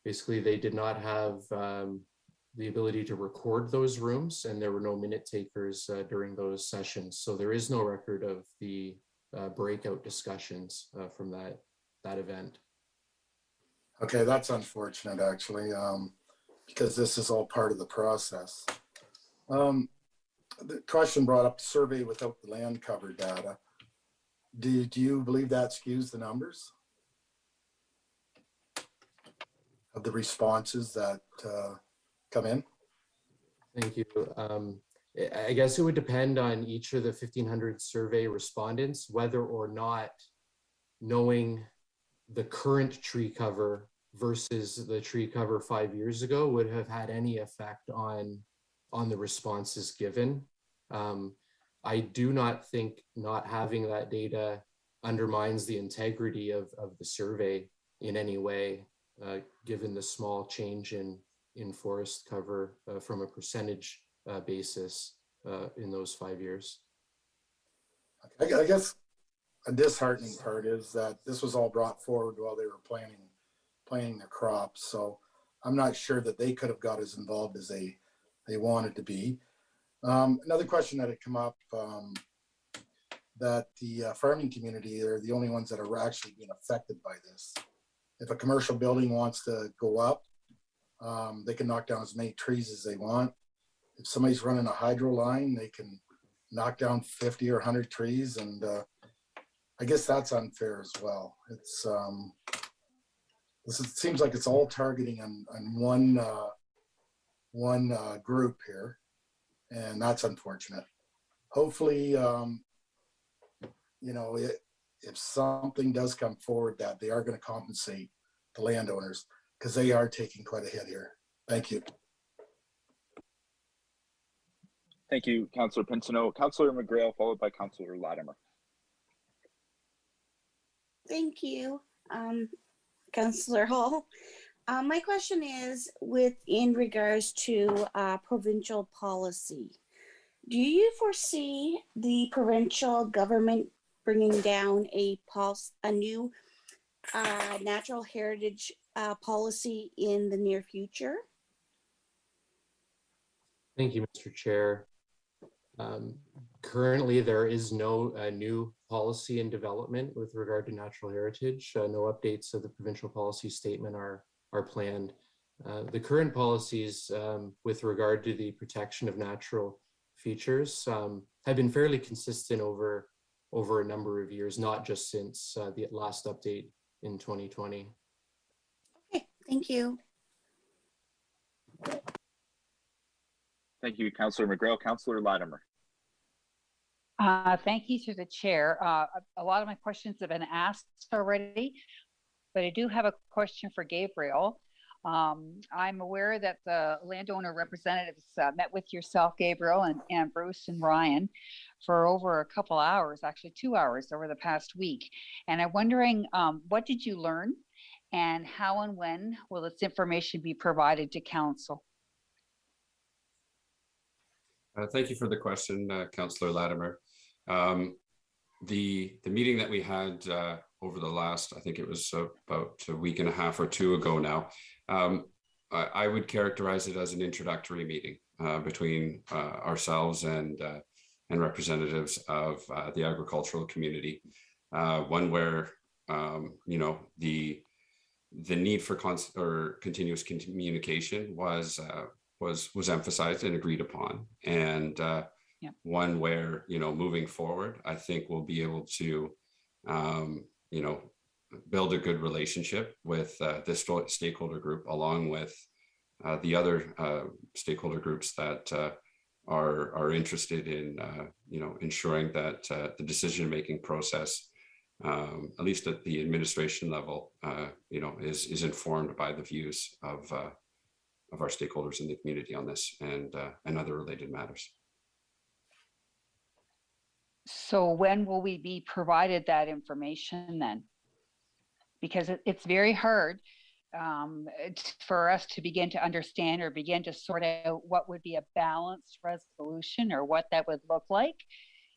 basically they did not have the ability to record those rooms, and there were no minute takers during those sessions. So there is no record of the breakout discussions from that event. Okay, that's unfortunate, actually, because this is all part of the process. The question brought up survey without the land cover data. Do you believe that skews the numbers of the responses that come in? Thank you. I guess it would depend on each of the 1,500 survey respondents, whether or not knowing the current tree cover versus the tree cover 5 years ago would have had any effect on the responses given. I do not think not having that data undermines the integrity of the survey in any way, given the small change in forest cover from a percentage basis in those 5 years. I guess a disheartening part is that this was all brought forward while they were planting the crops. So I'm not sure that they could have got as involved as they wanted to be. Another question that had come up, that the farming community are the only ones that are actually being affected by this. If a commercial building wants to go up, they can knock down as many trees as they want. If somebody's running a hydro line, they can knock down 50 or 100 trees, and I guess that's unfair as well. It's it seems like it's all targeting on one group here, and that's unfortunate. Hopefully, you know, if something does come forward, that they are going to compensate the landowners, because they are taking quite a hit here. Thank you. Thank you, Councillor Pinsino. Councillor McGrail, followed by Councillor Latimer. Thank you, Councillor Hall. My question is in regards to provincial policy. Do you foresee the provincial government bringing down a new natural heritage policy in the near future? Thank you, Mr. Chair. Currently, there is no new policy in development with regard to natural heritage. No updates of the provincial policy statement are planned. The current policies with regard to the protection of natural features have been fairly consistent over a number of years, not just since the last update in 2020. Okay, thank you. Thank you, Councillor McGrail. Councillor Latimer. Thank you to the chair. A lot of my questions have been asked already, but I do have a question for Gabriel. I'm aware that the landowner representatives met with yourself, Gabriel, and Bruce and Ryan for over a couple hours, actually 2 hours over the past week. And I'm wondering, what did you learn, and how and when will this information be provided to council? Thank you for the question, Councillor Latimer. The meeting that we had over the last, I think it was about a week and a half or two ago now, I would characterize it as an introductory meeting between ourselves and representatives of the agricultural community. One where you know, the need for continuous communication was emphasized and agreed upon, and one where, you know, moving forward, I think we'll be able to you know, build a good relationship with this stakeholder group, along with the other stakeholder groups that are interested in you know, ensuring that the decision-making process, at least at the administration level, you know, is informed by the views of our stakeholders in the community on this and other related matters. So when will we be provided that information then? Because it's very hard for us to begin to understand or begin to sort out what would be a balanced resolution, or what that would look like,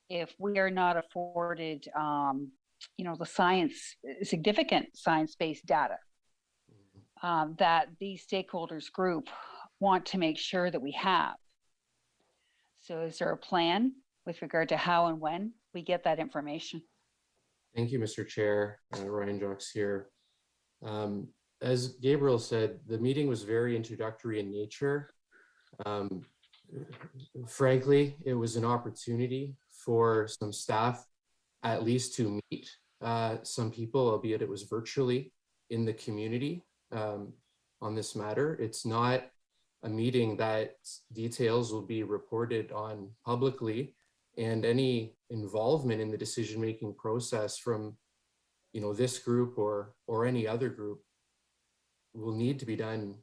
if we are not afforded, you know, the significant science-based data that these stakeholders group want to make sure that we have. So is there a plan with regard to how and when we get that information? Thank you, Mr. Chair. Ryan Jocks here. As Gabriel said, the meeting was very introductory in nature. Frankly, it was an opportunity for some staff at least to meet some people, albeit it was virtually, in the community on this matter. It's not a meeting that details will be reported on publicly, and any involvement in the decision-making process from, you know, this group or any other group will need to be done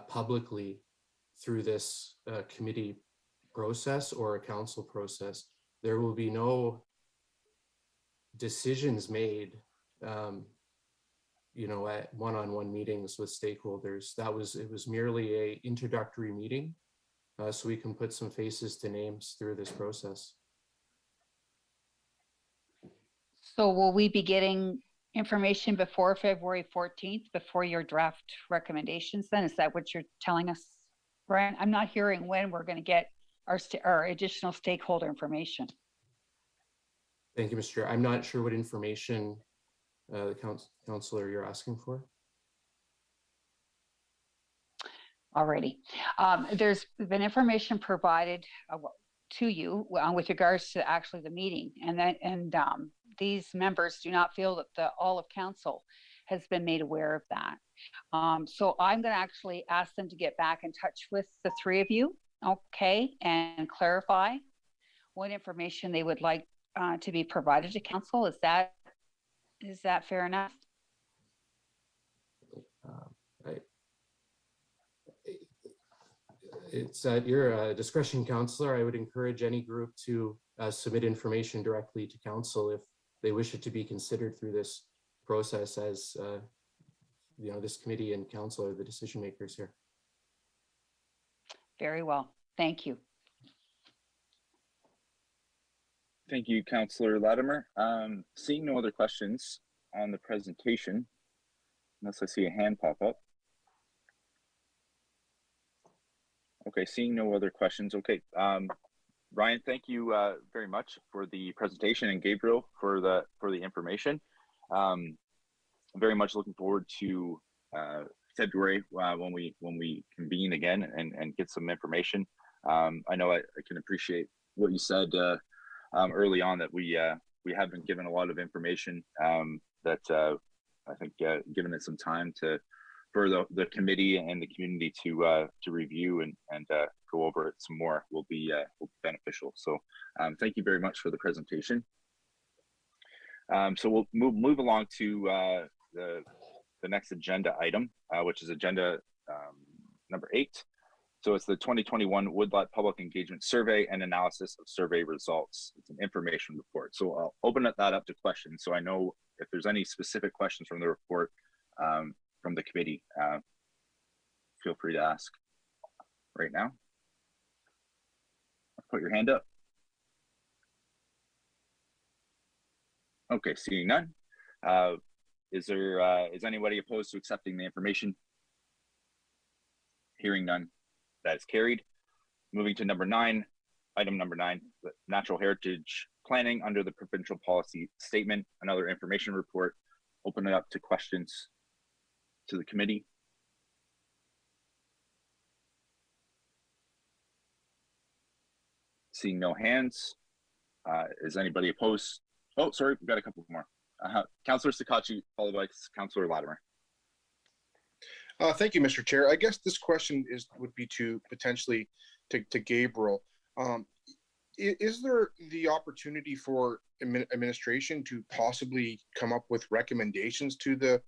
publicly through this committee process or a council process. There will be no decisions made, you know, at one-on-one meetings with stakeholders. It was merely a introductory meeting, so we can put some faces to names through this process. So will we be getting information before February 14th, before your draft recommendations then? Is that what you're telling us, Brian? I'm not hearing when we're going to get our additional stakeholder information. Thank you, Mr. Chair. I'm not sure what information the councillor you're asking for. Alrighty. There's been information provided to you with regards to actually the meeting, and these members do not feel that all of council has been made aware of that. So I'm going to actually ask them to get back in touch with the three of you, okay, and clarify what information they would like to be provided to council. Is that fair enough? It's at your discretion, councillor. I would encourage any group to submit information directly to council if they wish it to be considered through this process, as you know, this committee and council are the decision makers here. Very well. Thank you. Thank you, Councillor Latimer. Seeing no other questions on the presentation, unless I see a hand pop up. Okay, seeing no other questions. Okay, Ryan, thank you very much for the presentation, and Gabriel for the information. Very much looking forward to February when we convene again and get some information. I know I can appreciate what you said early on, that we have been given a lot of information that I think given it some time for the committee and the community to review and go over it some more will be beneficial. So thank you very much for the presentation. So we'll move along to the next agenda item, which is agenda number 8, So it's the 2021 Woodlot Public Engagement Survey and Analysis of Survey Results. It's an information report. So I'll open that up to questions. So I know if there's any specific questions from the report from the committee, feel free to ask right now. Put your hand up. Okay, seeing none. Is anybody opposed to accepting the information? Hearing none, that is carried. Moving to number 9, item number 9, the natural heritage planning under the provincial policy statement, another information report. Open it up to questions to the committee. Seeing no hands, is anybody opposed? Oh, sorry, we've got a couple more. Councillor Sakachi, followed by Councillor Latimer. Thank you, Mr. Chair. I guess this question would be to potentially to Gabriel. Is there the opportunity for administration to possibly come up with recommendations to the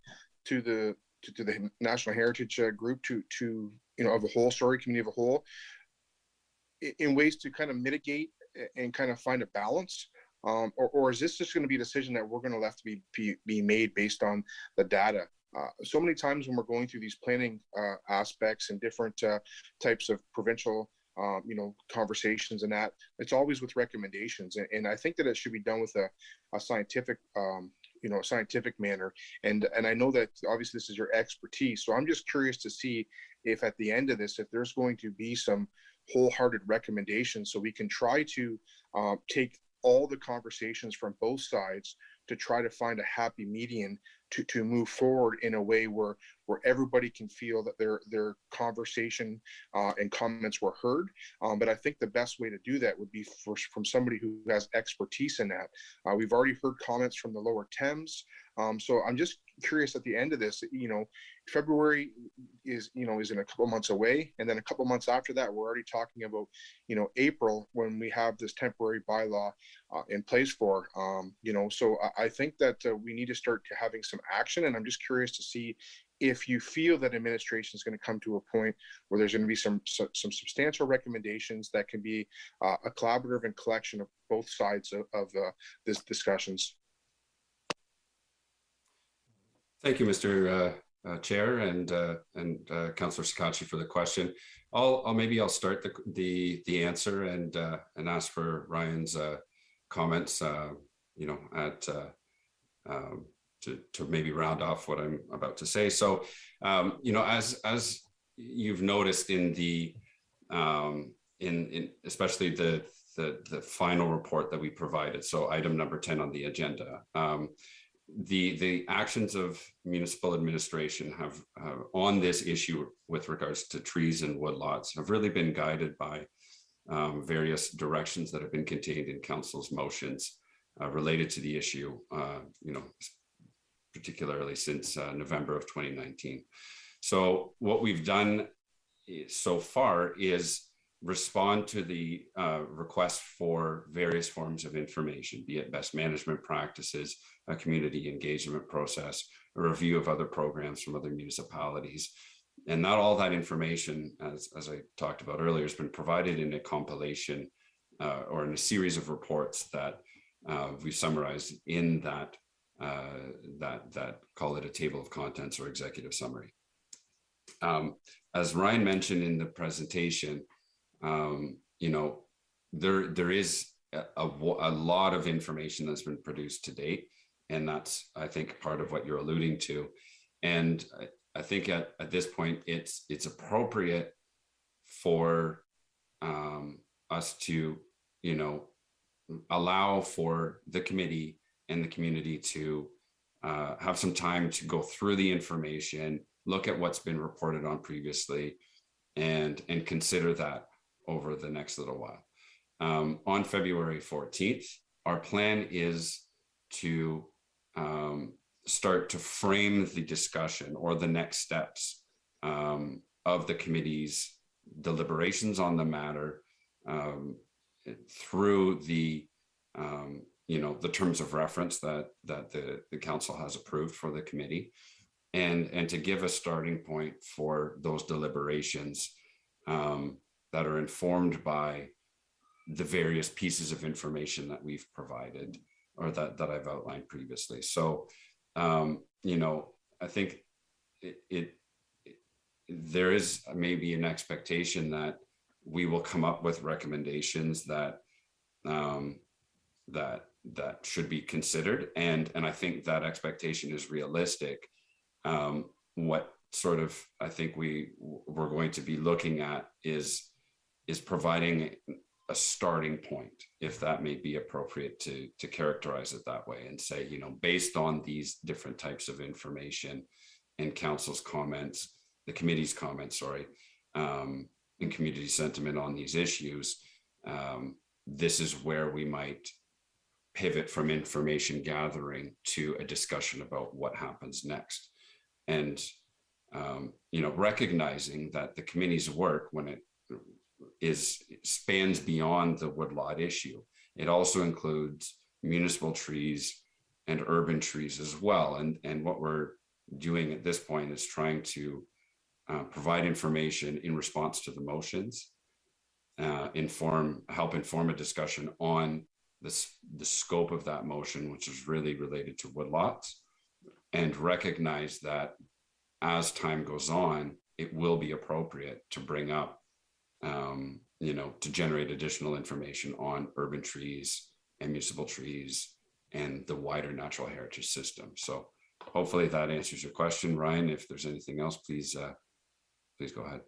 National Heritage Group to of a whole, community of a whole, in ways to kind of mitigate and kind of find a balance? Or is this just going to be a decision that we're going to have to be made based on the data? So many times when we're going through these planning aspects and different types of provincial, conversations and that, it's always with recommendations. And I think that it should be done with a scientific, scientific manner. And I know that obviously this is your expertise. So I'm just curious to see if at the end of this, if there's going to be some wholehearted recommendations so we can try to take all the conversations from both sides to try to find a happy median to move forward in a way where everybody can feel that their conversation and comments were heard. But I think the best way to do that would be from somebody who has expertise in that. We've already heard comments from the Lower Thames. So I'm just curious at the end of this, February is in a couple months away. And then a couple months after that, we're already talking about, April, when we have this temporary bylaw in place for, so I think that we need to start having some action. And I'm just curious to see if you feel that administration is going to come to a point where there's going to be some substantial recommendations that can be a collaborative and collection of both sides of this discussions. Thank you, Mr. Chair and Councillor Sakachi for the question. I'll start the answer and ask for Ryan's comments. To maybe round off what I'm about to say. So, as you've noticed in the in especially the final report that we provided, so item number 10 on the agenda, the actions of municipal administration have on this issue with regards to trees and woodlots have really been guided by various directions that have been contained in council's motions related to the issue, particularly since November of 2019. So what we've done so far is respond to the request for various forms of information, be it best management practices, a community engagement process, a review of other programs from other municipalities. And not all that information, as I talked about earlier, has been provided in a compilation or in a series of reports that we've summarized in that call it a table of contents or executive summary. As Ryan mentioned in the presentation, there is a lot of information that's been produced to date, and that's, I think, part of what you're alluding to. And I think at this point, it's appropriate for us to, allow for the committee and the community to have some time to go through the information, look at what's been reported on previously, and consider that over the next little while. On February 14th, our plan is to start to frame the discussion or the next steps of the committee's deliberations on the matter through the terms of reference that the council has approved for the committee, and to give a starting point for those deliberations that are informed by the various pieces of information that we've provided or that I've outlined previously. So, you know, I think there is maybe an expectation that we will come up with recommendations that that should be considered, and I think that expectation is realistic. What sort of I think we're going to be looking at is providing a starting point, if that may be appropriate to characterize it that way, and say, you know, based on these different types of information and council's comments, the committee's comments, sorry, and community sentiment on these issues, this is where we might pivot from information gathering to a discussion about what happens next. And, you know, recognizing that the committee's work, when it spans beyond the woodlot issue, it also includes municipal trees and urban trees as well. And what we're doing at this point is trying to provide information in response to the motions, help inform a discussion on the scope of that motion, which is really related to woodlots, and recognize that as time goes on, it will be appropriate to bring up, you know, to generate additional information on urban trees and municipal trees and the wider natural heritage system. So hopefully that answers your question, Ryan. If there's anything else, please go ahead.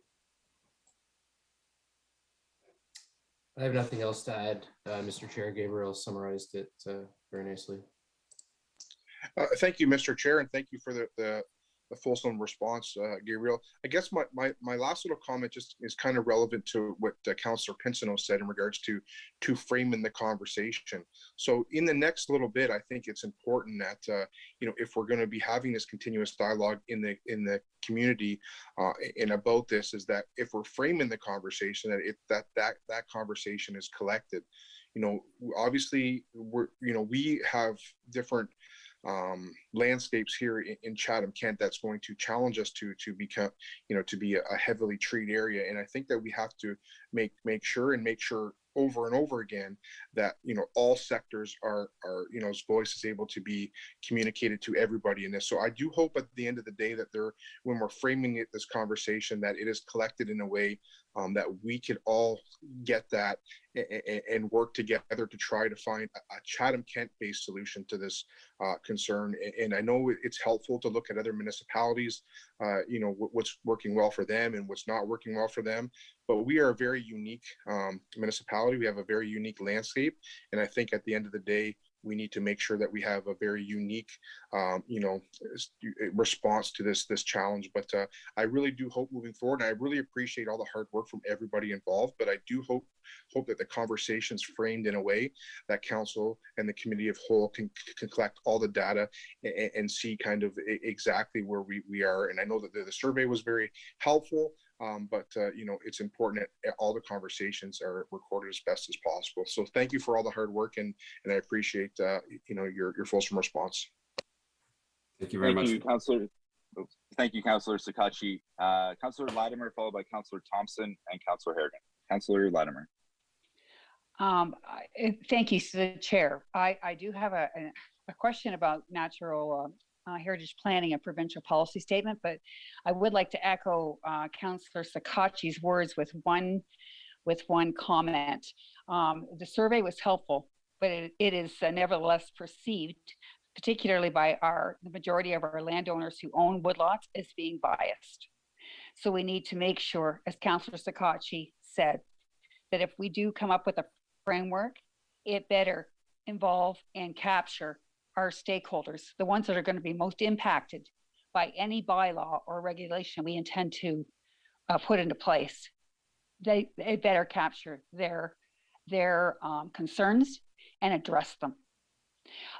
I have nothing else to add. Mr. Chair, Gabriel summarized it very nicely. Thank you, Mr. Chair, and thank you for the fulsome response, Gabriel. I guess my last little comment just is kind of relevant to what Councillor Pinsino said in regards to framing the conversation. So in the next little bit, I think it's important that you know, if we're going to be having this continuous dialogue in the community and about this, is that if we're framing the conversation, that conversation is collected. You know, obviously we have different landscapes here in Chatham-Kent that's going to challenge us to become, you know, to be a heavily treed area. And I think that we have to make sure over and over again that, you know, all sectors are you know, voice is able to be communicated to everybody in this. So I do hope at the end of the day that when we're framing this conversation, that it is collected in a way that we can all get that and work together to try to find a Chatham-Kent based solution to this concern. And I know it's helpful to look at other municipalities, you know, what's working well for them and what's not working well for them. But we are a very unique municipality. We have a very unique landscape. And I think at the end of the day, we need to make sure that we have a very unique, you know, response to this challenge. But I really do hope moving forward, and I really appreciate all the hard work from everybody involved, but I do hope that the conversation's framed in a way that council and the committee of whole can collect all the data and see kind of exactly where we are. And I know that the survey was very helpful, but you know, it's important that all the conversations are recorded as best as possible. So thank you for all the hard work, and I appreciate you know, your fulsome response. Thank you very much. Thank you, Councillor Sakachi. Councillor Latimer, followed by Councillor Thompson and Councillor Harrigan. Councillor Latimer. Thank you, Chair. I do have a question about natural heritage planning and provincial policy statement, but I would like to echo Councillor Sakachi's words with one comment. The survey was helpful, but it is nevertheless perceived, particularly by the majority of our landowners who own woodlots, as being biased. So we need to make sure, as Councillor Sakachi said, that if we do come up with a framework, it better involve and capture our stakeholders, the ones that are going to be most impacted by any bylaw or regulation we intend to put into place. They better capture their concerns and address them.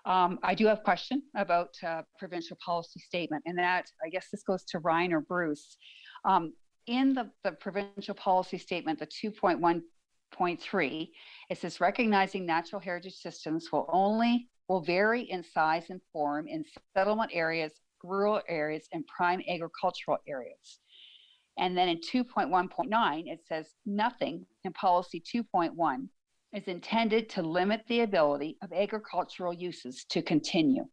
I do have a question about provincial policy statement, and that, I guess this goes to Ryan or Bruce. In the provincial policy statement, the 2.1.3, it says recognizing natural heritage systems will vary in size and form in settlement areas, rural areas, and prime agricultural areas. And then in 2.1.9, it says nothing in policy 2.1 is intended to limit the ability of agricultural uses to continue.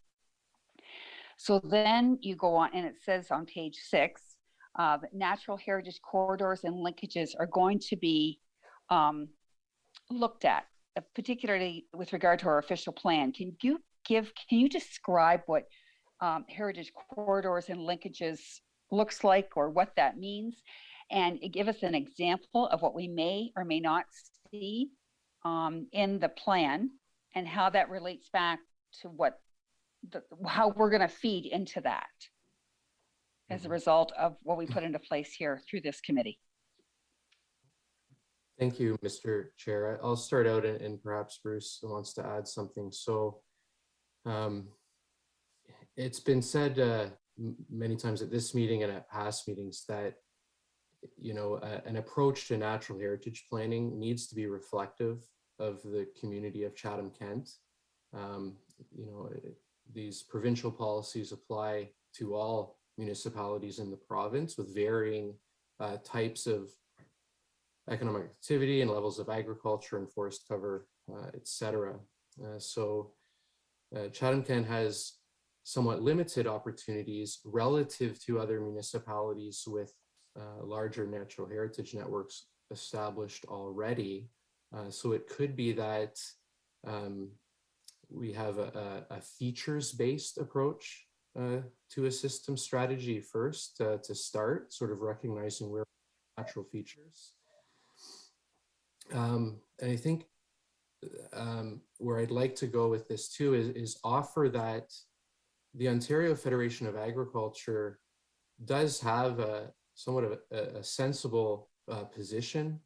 So then you go on and it says on page 6, natural heritage corridors and linkages are going to be looked at, particularly with regard to our official plan. Can you describe what heritage corridors and linkages looks like, or what that means, and give us an example of what we may or may not see in the plan, and how that relates back to how we're going to feed into that as a result of what we put into place here through this committee. Thank you, Mr. Chair. I'll start out, and perhaps Bruce wants to add something. So it's been said many times at this meeting and at past meetings that, you know, an approach to natural heritage planning needs to be reflective of the community of Chatham-Kent. You know, these provincial policies apply to all municipalities in the province with varying types of economic activity and levels of agriculture and forest cover, etc. So Chatham-Kent has somewhat limited opportunities relative to other municipalities with larger natural heritage networks established already. So it could be that we have a features-based approach to a system strategy first to start, sort of recognizing where natural features. And I think where I'd like to go with this too is offer that the Ontario Federation of Agriculture does have somewhat of a sensible position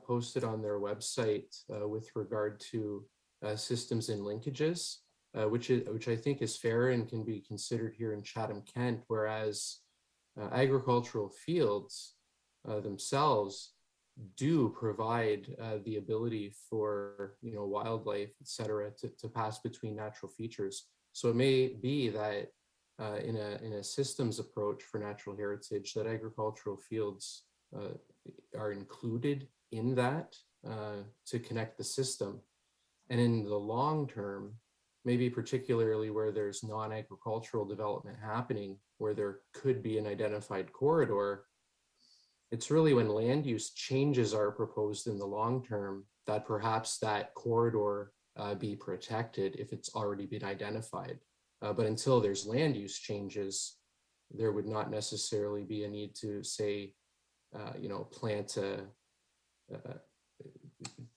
posted on their website with regard to systems and linkages, which I think is fair and can be considered here in Chatham-Kent, whereas agricultural fields themselves do provide the ability for, you know, wildlife, et cetera, to pass between natural features. So it may be that in a systems approach for natural heritage, that agricultural fields are included in that to connect the system. And in the long term, maybe particularly where there's non-agricultural development happening, where there could be an identified corridor, it's really when land use changes are proposed in the long term that perhaps that corridor be protected if it's already been identified. But until there's land use changes, there would not necessarily be a need to say, you know, plant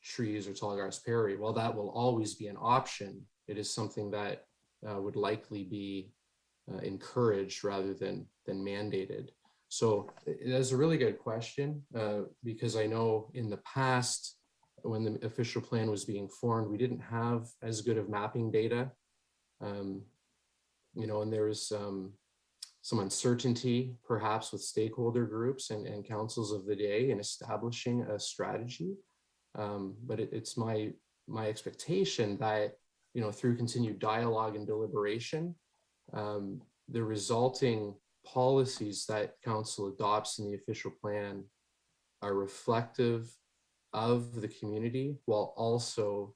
trees or tall grass prairie. While that will always be an option, it is something that would likely be encouraged rather than mandated. So that's a really good question because I know in the past, when the official plan was being formed, we didn't have as good of mapping data. You know, and there was some uncertainty perhaps with stakeholder groups and councils of the day in establishing a strategy. But it's my expectation that, you know, through continued dialogue and deliberation, the resulting policies that council adopts in the official plan are reflective of the community while also,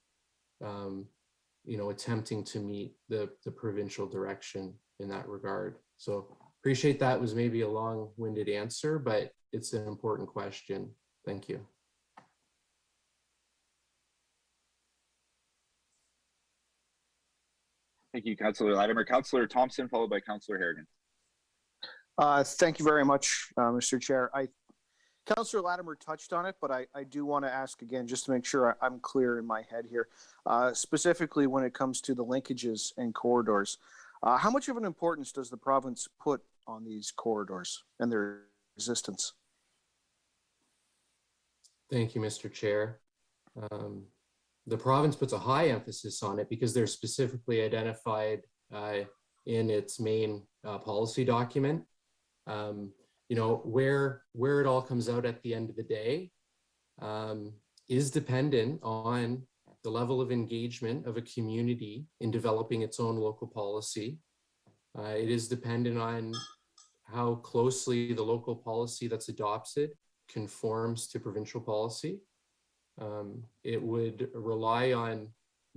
you know, attempting to meet the provincial direction in that regard. So appreciate that was maybe a long-winded answer, but it's an important question. Thank you. Thank you, Councillor Latimer. Councillor Thompson, followed by Councillor Harrigan. Thank you very much, Mr. Chair. Councillor Latimer touched on it, but I do want to ask again, just to make sure I'm clear in my head here, specifically when it comes to the linkages and corridors. How much of an importance does the province put on these corridors and their existence? Thank you, Mr. Chair. The province puts a high emphasis on it because they're specifically identified in its main policy document. You know, where it all comes out at the end of the day is dependent on the level of engagement of a community in developing its own local policy. It is dependent on how closely the local policy that's adopted conforms to provincial policy. It would rely on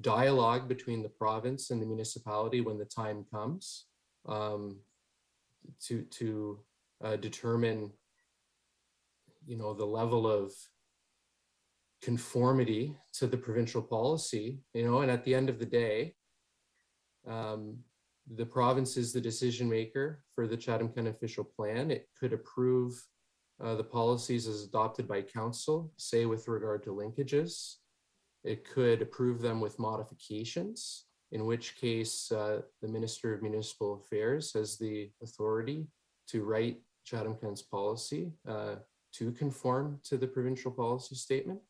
dialogue between the province and the municipality when the time comes to determine, the level of conformity to the provincial policy, and at the end of the day, the province is the decision maker for the Chatham-Kent official plan. It could approve the policies as adopted by council, say with regard to linkages. It could approve them with modifications, in which case the Minister of Municipal Affairs has the authority to write Chatham-Kent's policy to conform to the provincial policy statement.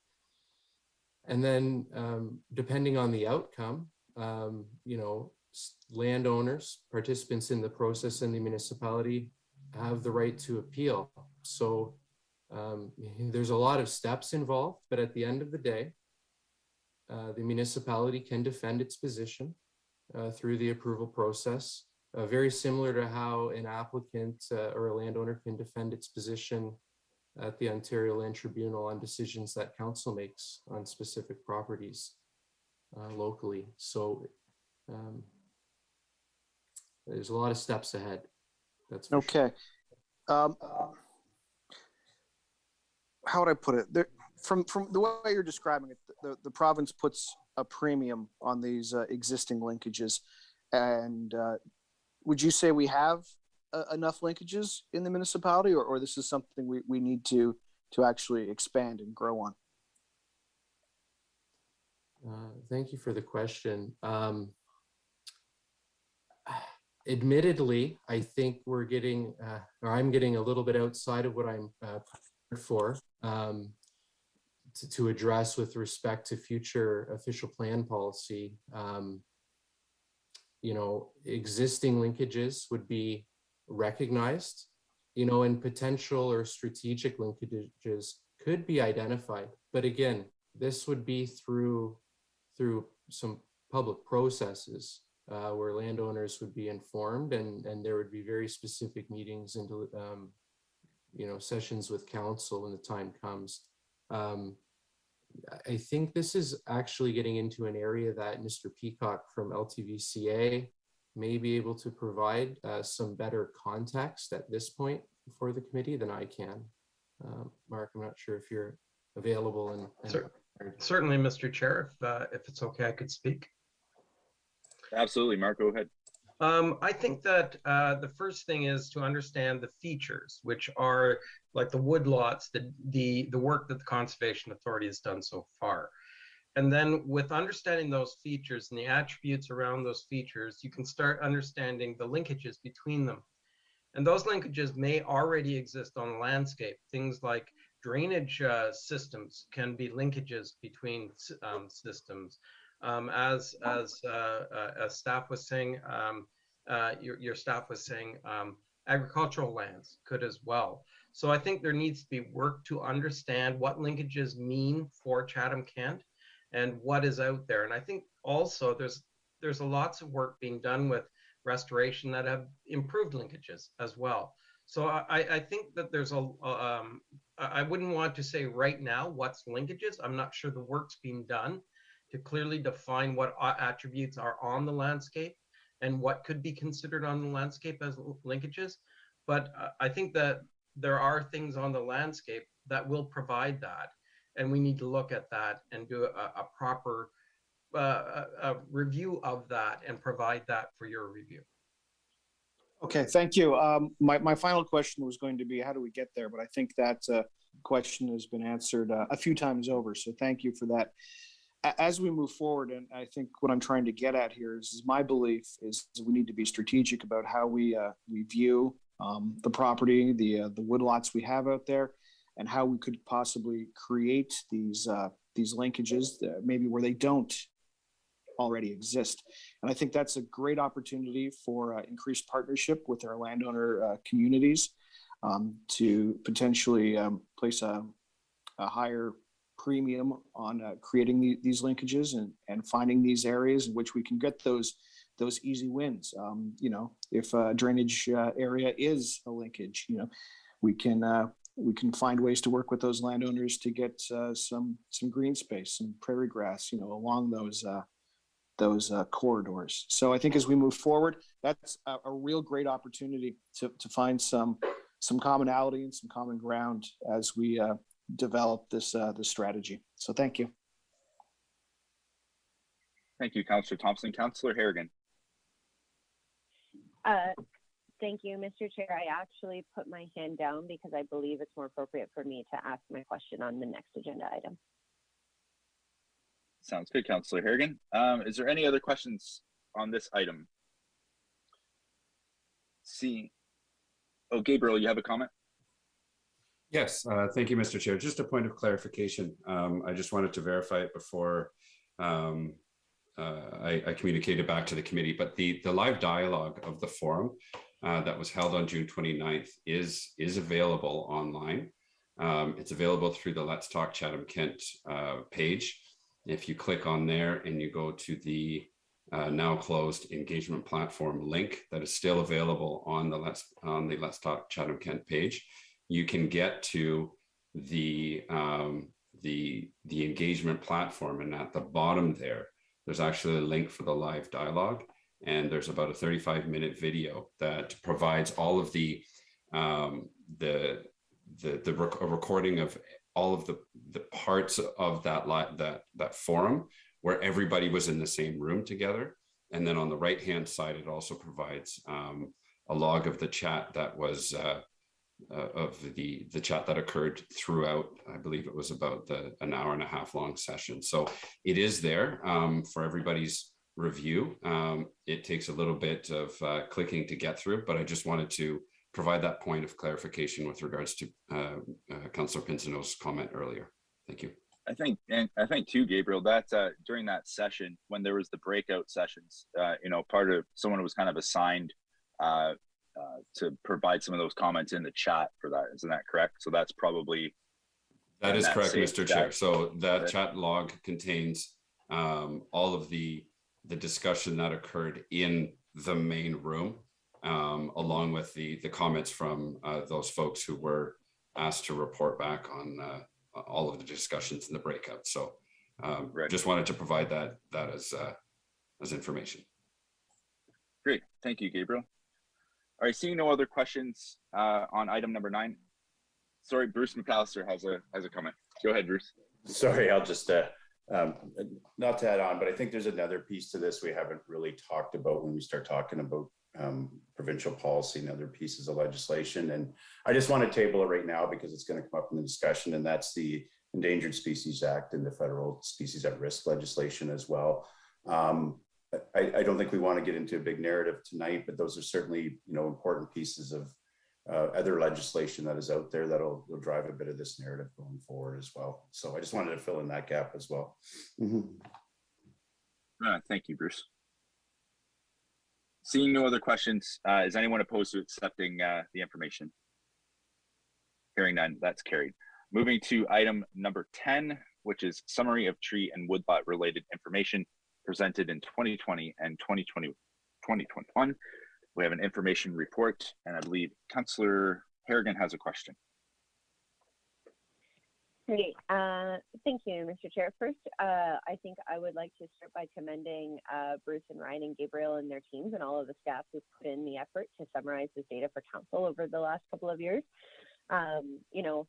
And then depending on the outcome, landowners, participants in the process in the municipality have the right to appeal. So there's a lot of steps involved, but at the end of the day, the municipality can defend its position through the approval process, very similar to how an applicant or a landowner can defend its position at the Ontario Land Tribunal on decisions that council makes on specific properties locally. So there's a lot of steps ahead. That's for okay. Sure. How would I put it? From the way you're describing it, the province puts a premium on these existing linkages, and would you say we have enough linkages in the municipality, or this is something we need to actually expand and grow on? Thank you for the question. Admittedly, I think we're getting, or I'm getting a little bit outside of what I'm prepared for to address with respect to future official plan policy. Existing linkages would be recognized, and potential or strategic linkages could be identified. But again, this would be through some public processes where landowners would be informed, and there would be very specific meetings and sessions with council when the time comes. I think this is actually getting into an area that Mr. Peacock from LTVCA may be able to provide some better context at this point for the committee than I can. Mark, I'm not sure if you're available. Certainly, Mr. Chair, if it's okay, I could speak. Absolutely, Mark, go ahead. I think that the first thing is to understand the features, which are like the woodlots, the work that the Conservation Authority has done so far. And then with understanding those features and the attributes around those features, you can start understanding the linkages between them. And those linkages may already exist on the landscape. Things like drainage systems can be linkages between systems. As staff was saying, your staff was saying, agricultural lands could as well. So I think there needs to be work to understand what linkages mean for Chatham-Kent and what is out there. And I think also there's lots of work being done with restoration that have improved linkages as well. So I think that there's I wouldn't want to say right now what's linkages. I'm not sure the work's being done to clearly define what attributes are on the landscape and what could be considered on the landscape as linkages. But I think that there are things on the landscape that will provide that. And we need to look at that and do a proper review of that and provide that for your review. Okay, thank you. My final question was going to be, how do we get there? But I think that question has been answered a few times over. So thank you for that. As we move forward, and I think what I'm trying to get at here is my belief is we need to be strategic about how we view the property, the woodlots we have out there, and how we could possibly create these linkages maybe where they don't already exist. And I think that's a great opportunity for increased partnership with our landowner communities to potentially place a higher premium on creating these linkages and finding these areas in which we can get those easy wins. You know, if a drainage area is a linkage, you know, we can find ways to work with those landowners to get some green space, some prairie grass, you know, along those corridors. So I think as we move forward, that's a real great opportunity to find some commonality and some common ground as we develop this strategy. So thank you. Thank you, Councillor Thompson. Councillor Harrigan. Thank you, Mr. Chair. I actually put my hand down because I believe it's more appropriate for me to ask my question on the next agenda item. Sounds good, Councillor Harrigan. Is there any other questions on this item? Oh, Gabriel, you have a comment? Yes, thank you, Mr. Chair. Just a point of clarification. I just wanted to verify it before I communicated back to the committee, but the live dialogue of the forum that was held on June 29th is available online. It's available through the Let's Talk Chatham-Kent page. If you click on there and you go to the now closed engagement platform link that is still available on the Let's Talk Chatham-Kent page, you can get to the engagement platform, and at the bottom there's actually a link for the live dialogue, and there's about a 35-minute video that provides all of the recording of all of the parts of that forum where everybody was in the same room together. And then on the right-hand side, it also provides a log of the chat that was of the chat that occurred throughout. I believe it was about an hour and a half long session. So it is there for everybody's review. It takes a little bit of clicking to get through, but I just wanted to provide that point of clarification with regards to Councillor Pinsonneau's comment earlier. Thank you. I think too, Gabriel, that during that session, when there was the breakout sessions, you know, part of someone was kind of assigned to provide some of those comments in the chat for that. Isn't that correct? So that's probably. That is correct, Mr. Chair. So that chat log contains all of the discussion that occurred in the main room, along with the comments from those folks who were asked to report back on all of the discussions in the breakout. So just wanted to provide that as information. Great, thank you, Gabriel. All right, seeing no other questions on item number 9. Sorry, Bruce McAllister has a comment. Go ahead, Bruce. Sorry, I'll just not to add on, but I think there's another piece to this we haven't really talked about when we start talking about provincial policy and other pieces of legislation. And I just want to table it right now because it's going to come up in the discussion, and that's the Endangered Species Act and the federal species at risk legislation as well. I don't think we want to get into a big narrative tonight, but those are certainly, you know, important pieces of other legislation that is out there that'll drive a bit of this narrative going forward as well. So I just wanted to fill in that gap as well. Thank you, Bruce. Seeing no other questions, is anyone opposed to accepting the information? Hearing none, that's carried. Moving to item number 10, which is summary of tree and woodlot related information presented in 2020 and 2021. We have an information report, and I believe Councillor Harrigan has a question. Great. Thank you, Mr. Chair. First, I think I would like to start by commending Bruce and Ryan and Gabriel and their teams and all of the staff who put in the effort to summarize this data for council over the last couple of years. You know,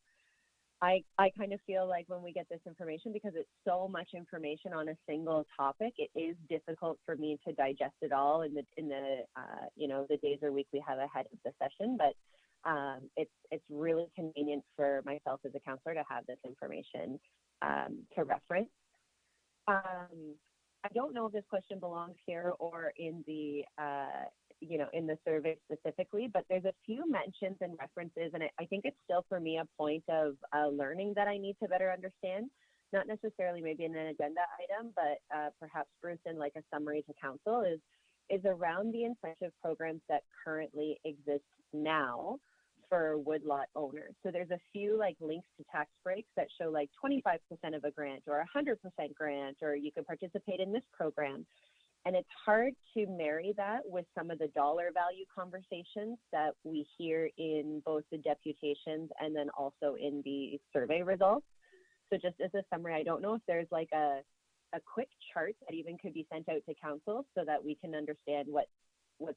I kind of feel like when we get this information, because it's so much information on a single topic, it is difficult for me to digest it all in the you know, the days or week we have ahead of the session. But it's really convenient for myself as a counselor to have this information to reference. I don't know if this question belongs here or in the you know, in the survey specifically, but there's a few mentions and references, and I think it's still for me a point of learning that I need to better understand. Not necessarily maybe in an agenda item, but perhaps, Bruce, in like a summary to council is around the incentive programs that currently exist now for woodlot owners. So there's a few like links to tax breaks that show like 25% of a grant or 100% grant, or you can participate in this program. And it's hard to marry that with some of the dollar value conversations that we hear in both the deputations and then also in the survey results. So just as a summary, I don't know if there's like a quick chart that even could be sent out to council so that we can understand what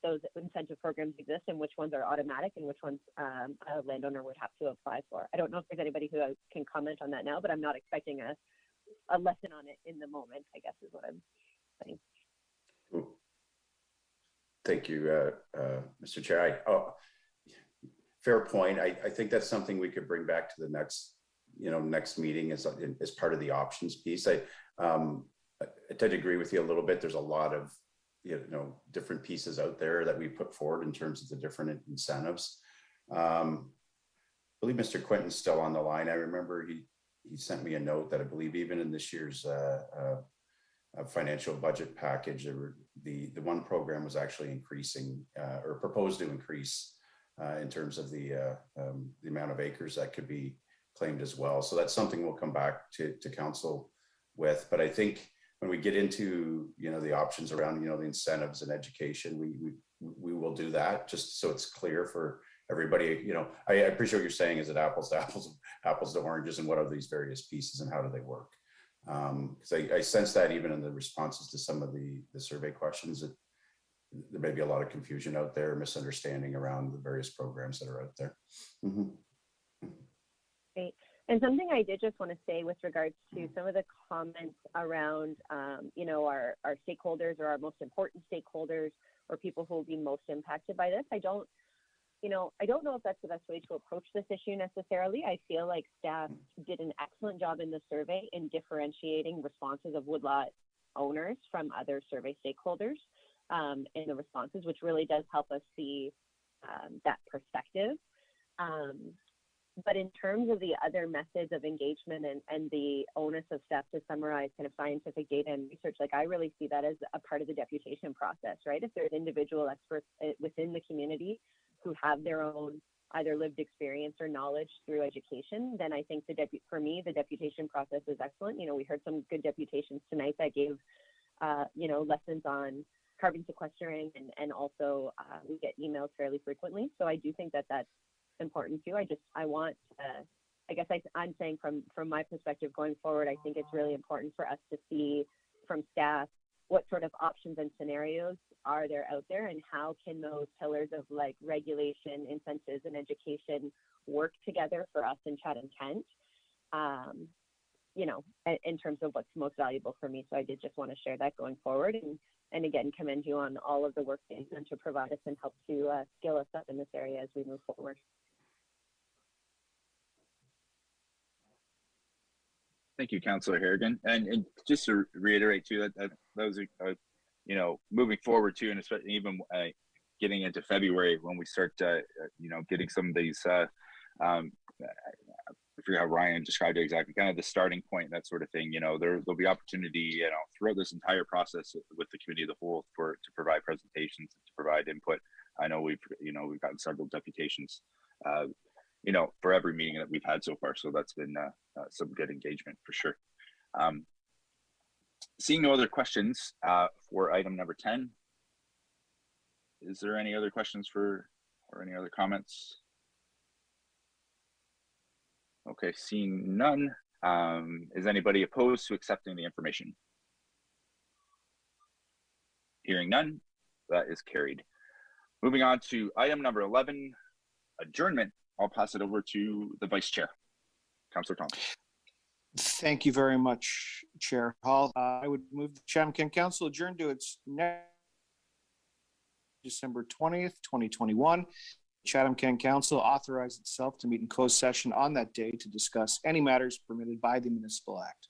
those incentive programs exist and which ones are automatic and which ones a landowner would have to apply for. I don't know if there's anybody who can comment on that now, but I'm not expecting a lesson on it in the moment, I guess is what I'm saying. Thank you, Mr. Chair. Fair point. I think that's something we could bring back to the next meeting as part of the options piece. I tend to agree with you a little bit. There's a lot of different pieces out there that we put forward in terms of the different incentives. I believe Mr. Quinton's still on the line. I remember he sent me a note that I believe even in this year's financial budget package, the one program was actually increasing or proposed to increase in terms of the amount of acres that could be claimed as well. So that's something we'll come back to council with. But I think when we get into the options around the incentives and education, we will do that just so it's clear for everybody. I appreciate what you're saying. Is it apples to apples, apples to oranges, and what are these various pieces and how do they work? Because I sense that even in the responses to some of the survey questions, that there may be a lot of confusion out there, misunderstanding around the various programs that are out there. Great. And something I did just want to say with regards to some of the comments around, our stakeholders or our most important stakeholders or people who will be most impacted by this. I don't know if that's the best way to approach this issue necessarily. I feel like staff did an excellent job in the survey in differentiating responses of woodlot owners from other survey stakeholders in the responses, which really does help us see that perspective. But in terms of the other methods of engagement and the onus of staff to summarize kind of scientific data and research, like I really see that as a part of the deputation process, right? If there's individual experts within the community who have their own either lived experience or knowledge through education, then I think for me, the deputation process is excellent. We heard some good deputations tonight that gave, lessons on carbon sequestering and also we get emails fairly frequently. So I do think that that's important too. I'm saying from my perspective going forward, I think it's really important for us to see from staff what sort of options and scenarios are there out there and how can those pillars of like regulation, incentives, and education work together for us in Chatham-Kent, in terms of what's most valuable for me. So I did just want to share that going forward and again, commend you on all of the work that you've done to provide us and help to skill us up in this area as we move forward. Thank you, Councillor Harrigan. And just to reiterate too, that was moving forward too, and especially even getting into February when we start, getting some of these. I forget how Ryan described it exactly, kind of the starting point, that sort of thing. There'll be opportunity, throughout this entire process with the committee of the whole to provide presentations, to provide input. I know we've gotten several deputations, for every meeting that we've had so far. So that's been some good engagement for sure. Seeing no other questions for item number 10, is there any other questions or any other comments? Okay, seeing none. Is anybody opposed to accepting the information? Hearing none, that is carried. Moving on to item number 11, adjournment. I'll pass it over to the Vice Chair, Councillor Thompson. Thank you very much, Chair Hall. I would move the Chatham-Kent Council adjourn to its next December 20th, 2021. Chatham-Kent Council authorized itself to meet in closed session on that day to discuss any matters permitted by the Municipal Act.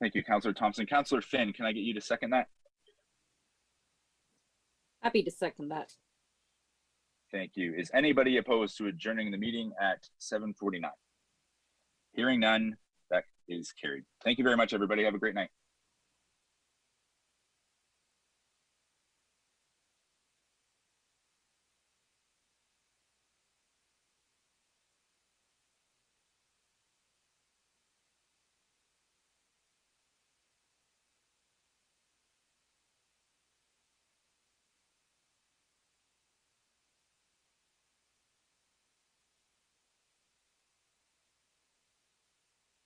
Thank you, Councillor Thompson. Councillor Finn, can I get you to second that? Happy to second that. Thank you. Is anybody opposed to adjourning the meeting at 7:49? Hearing none, that is carried. Thank you very much, everybody. Have a great night.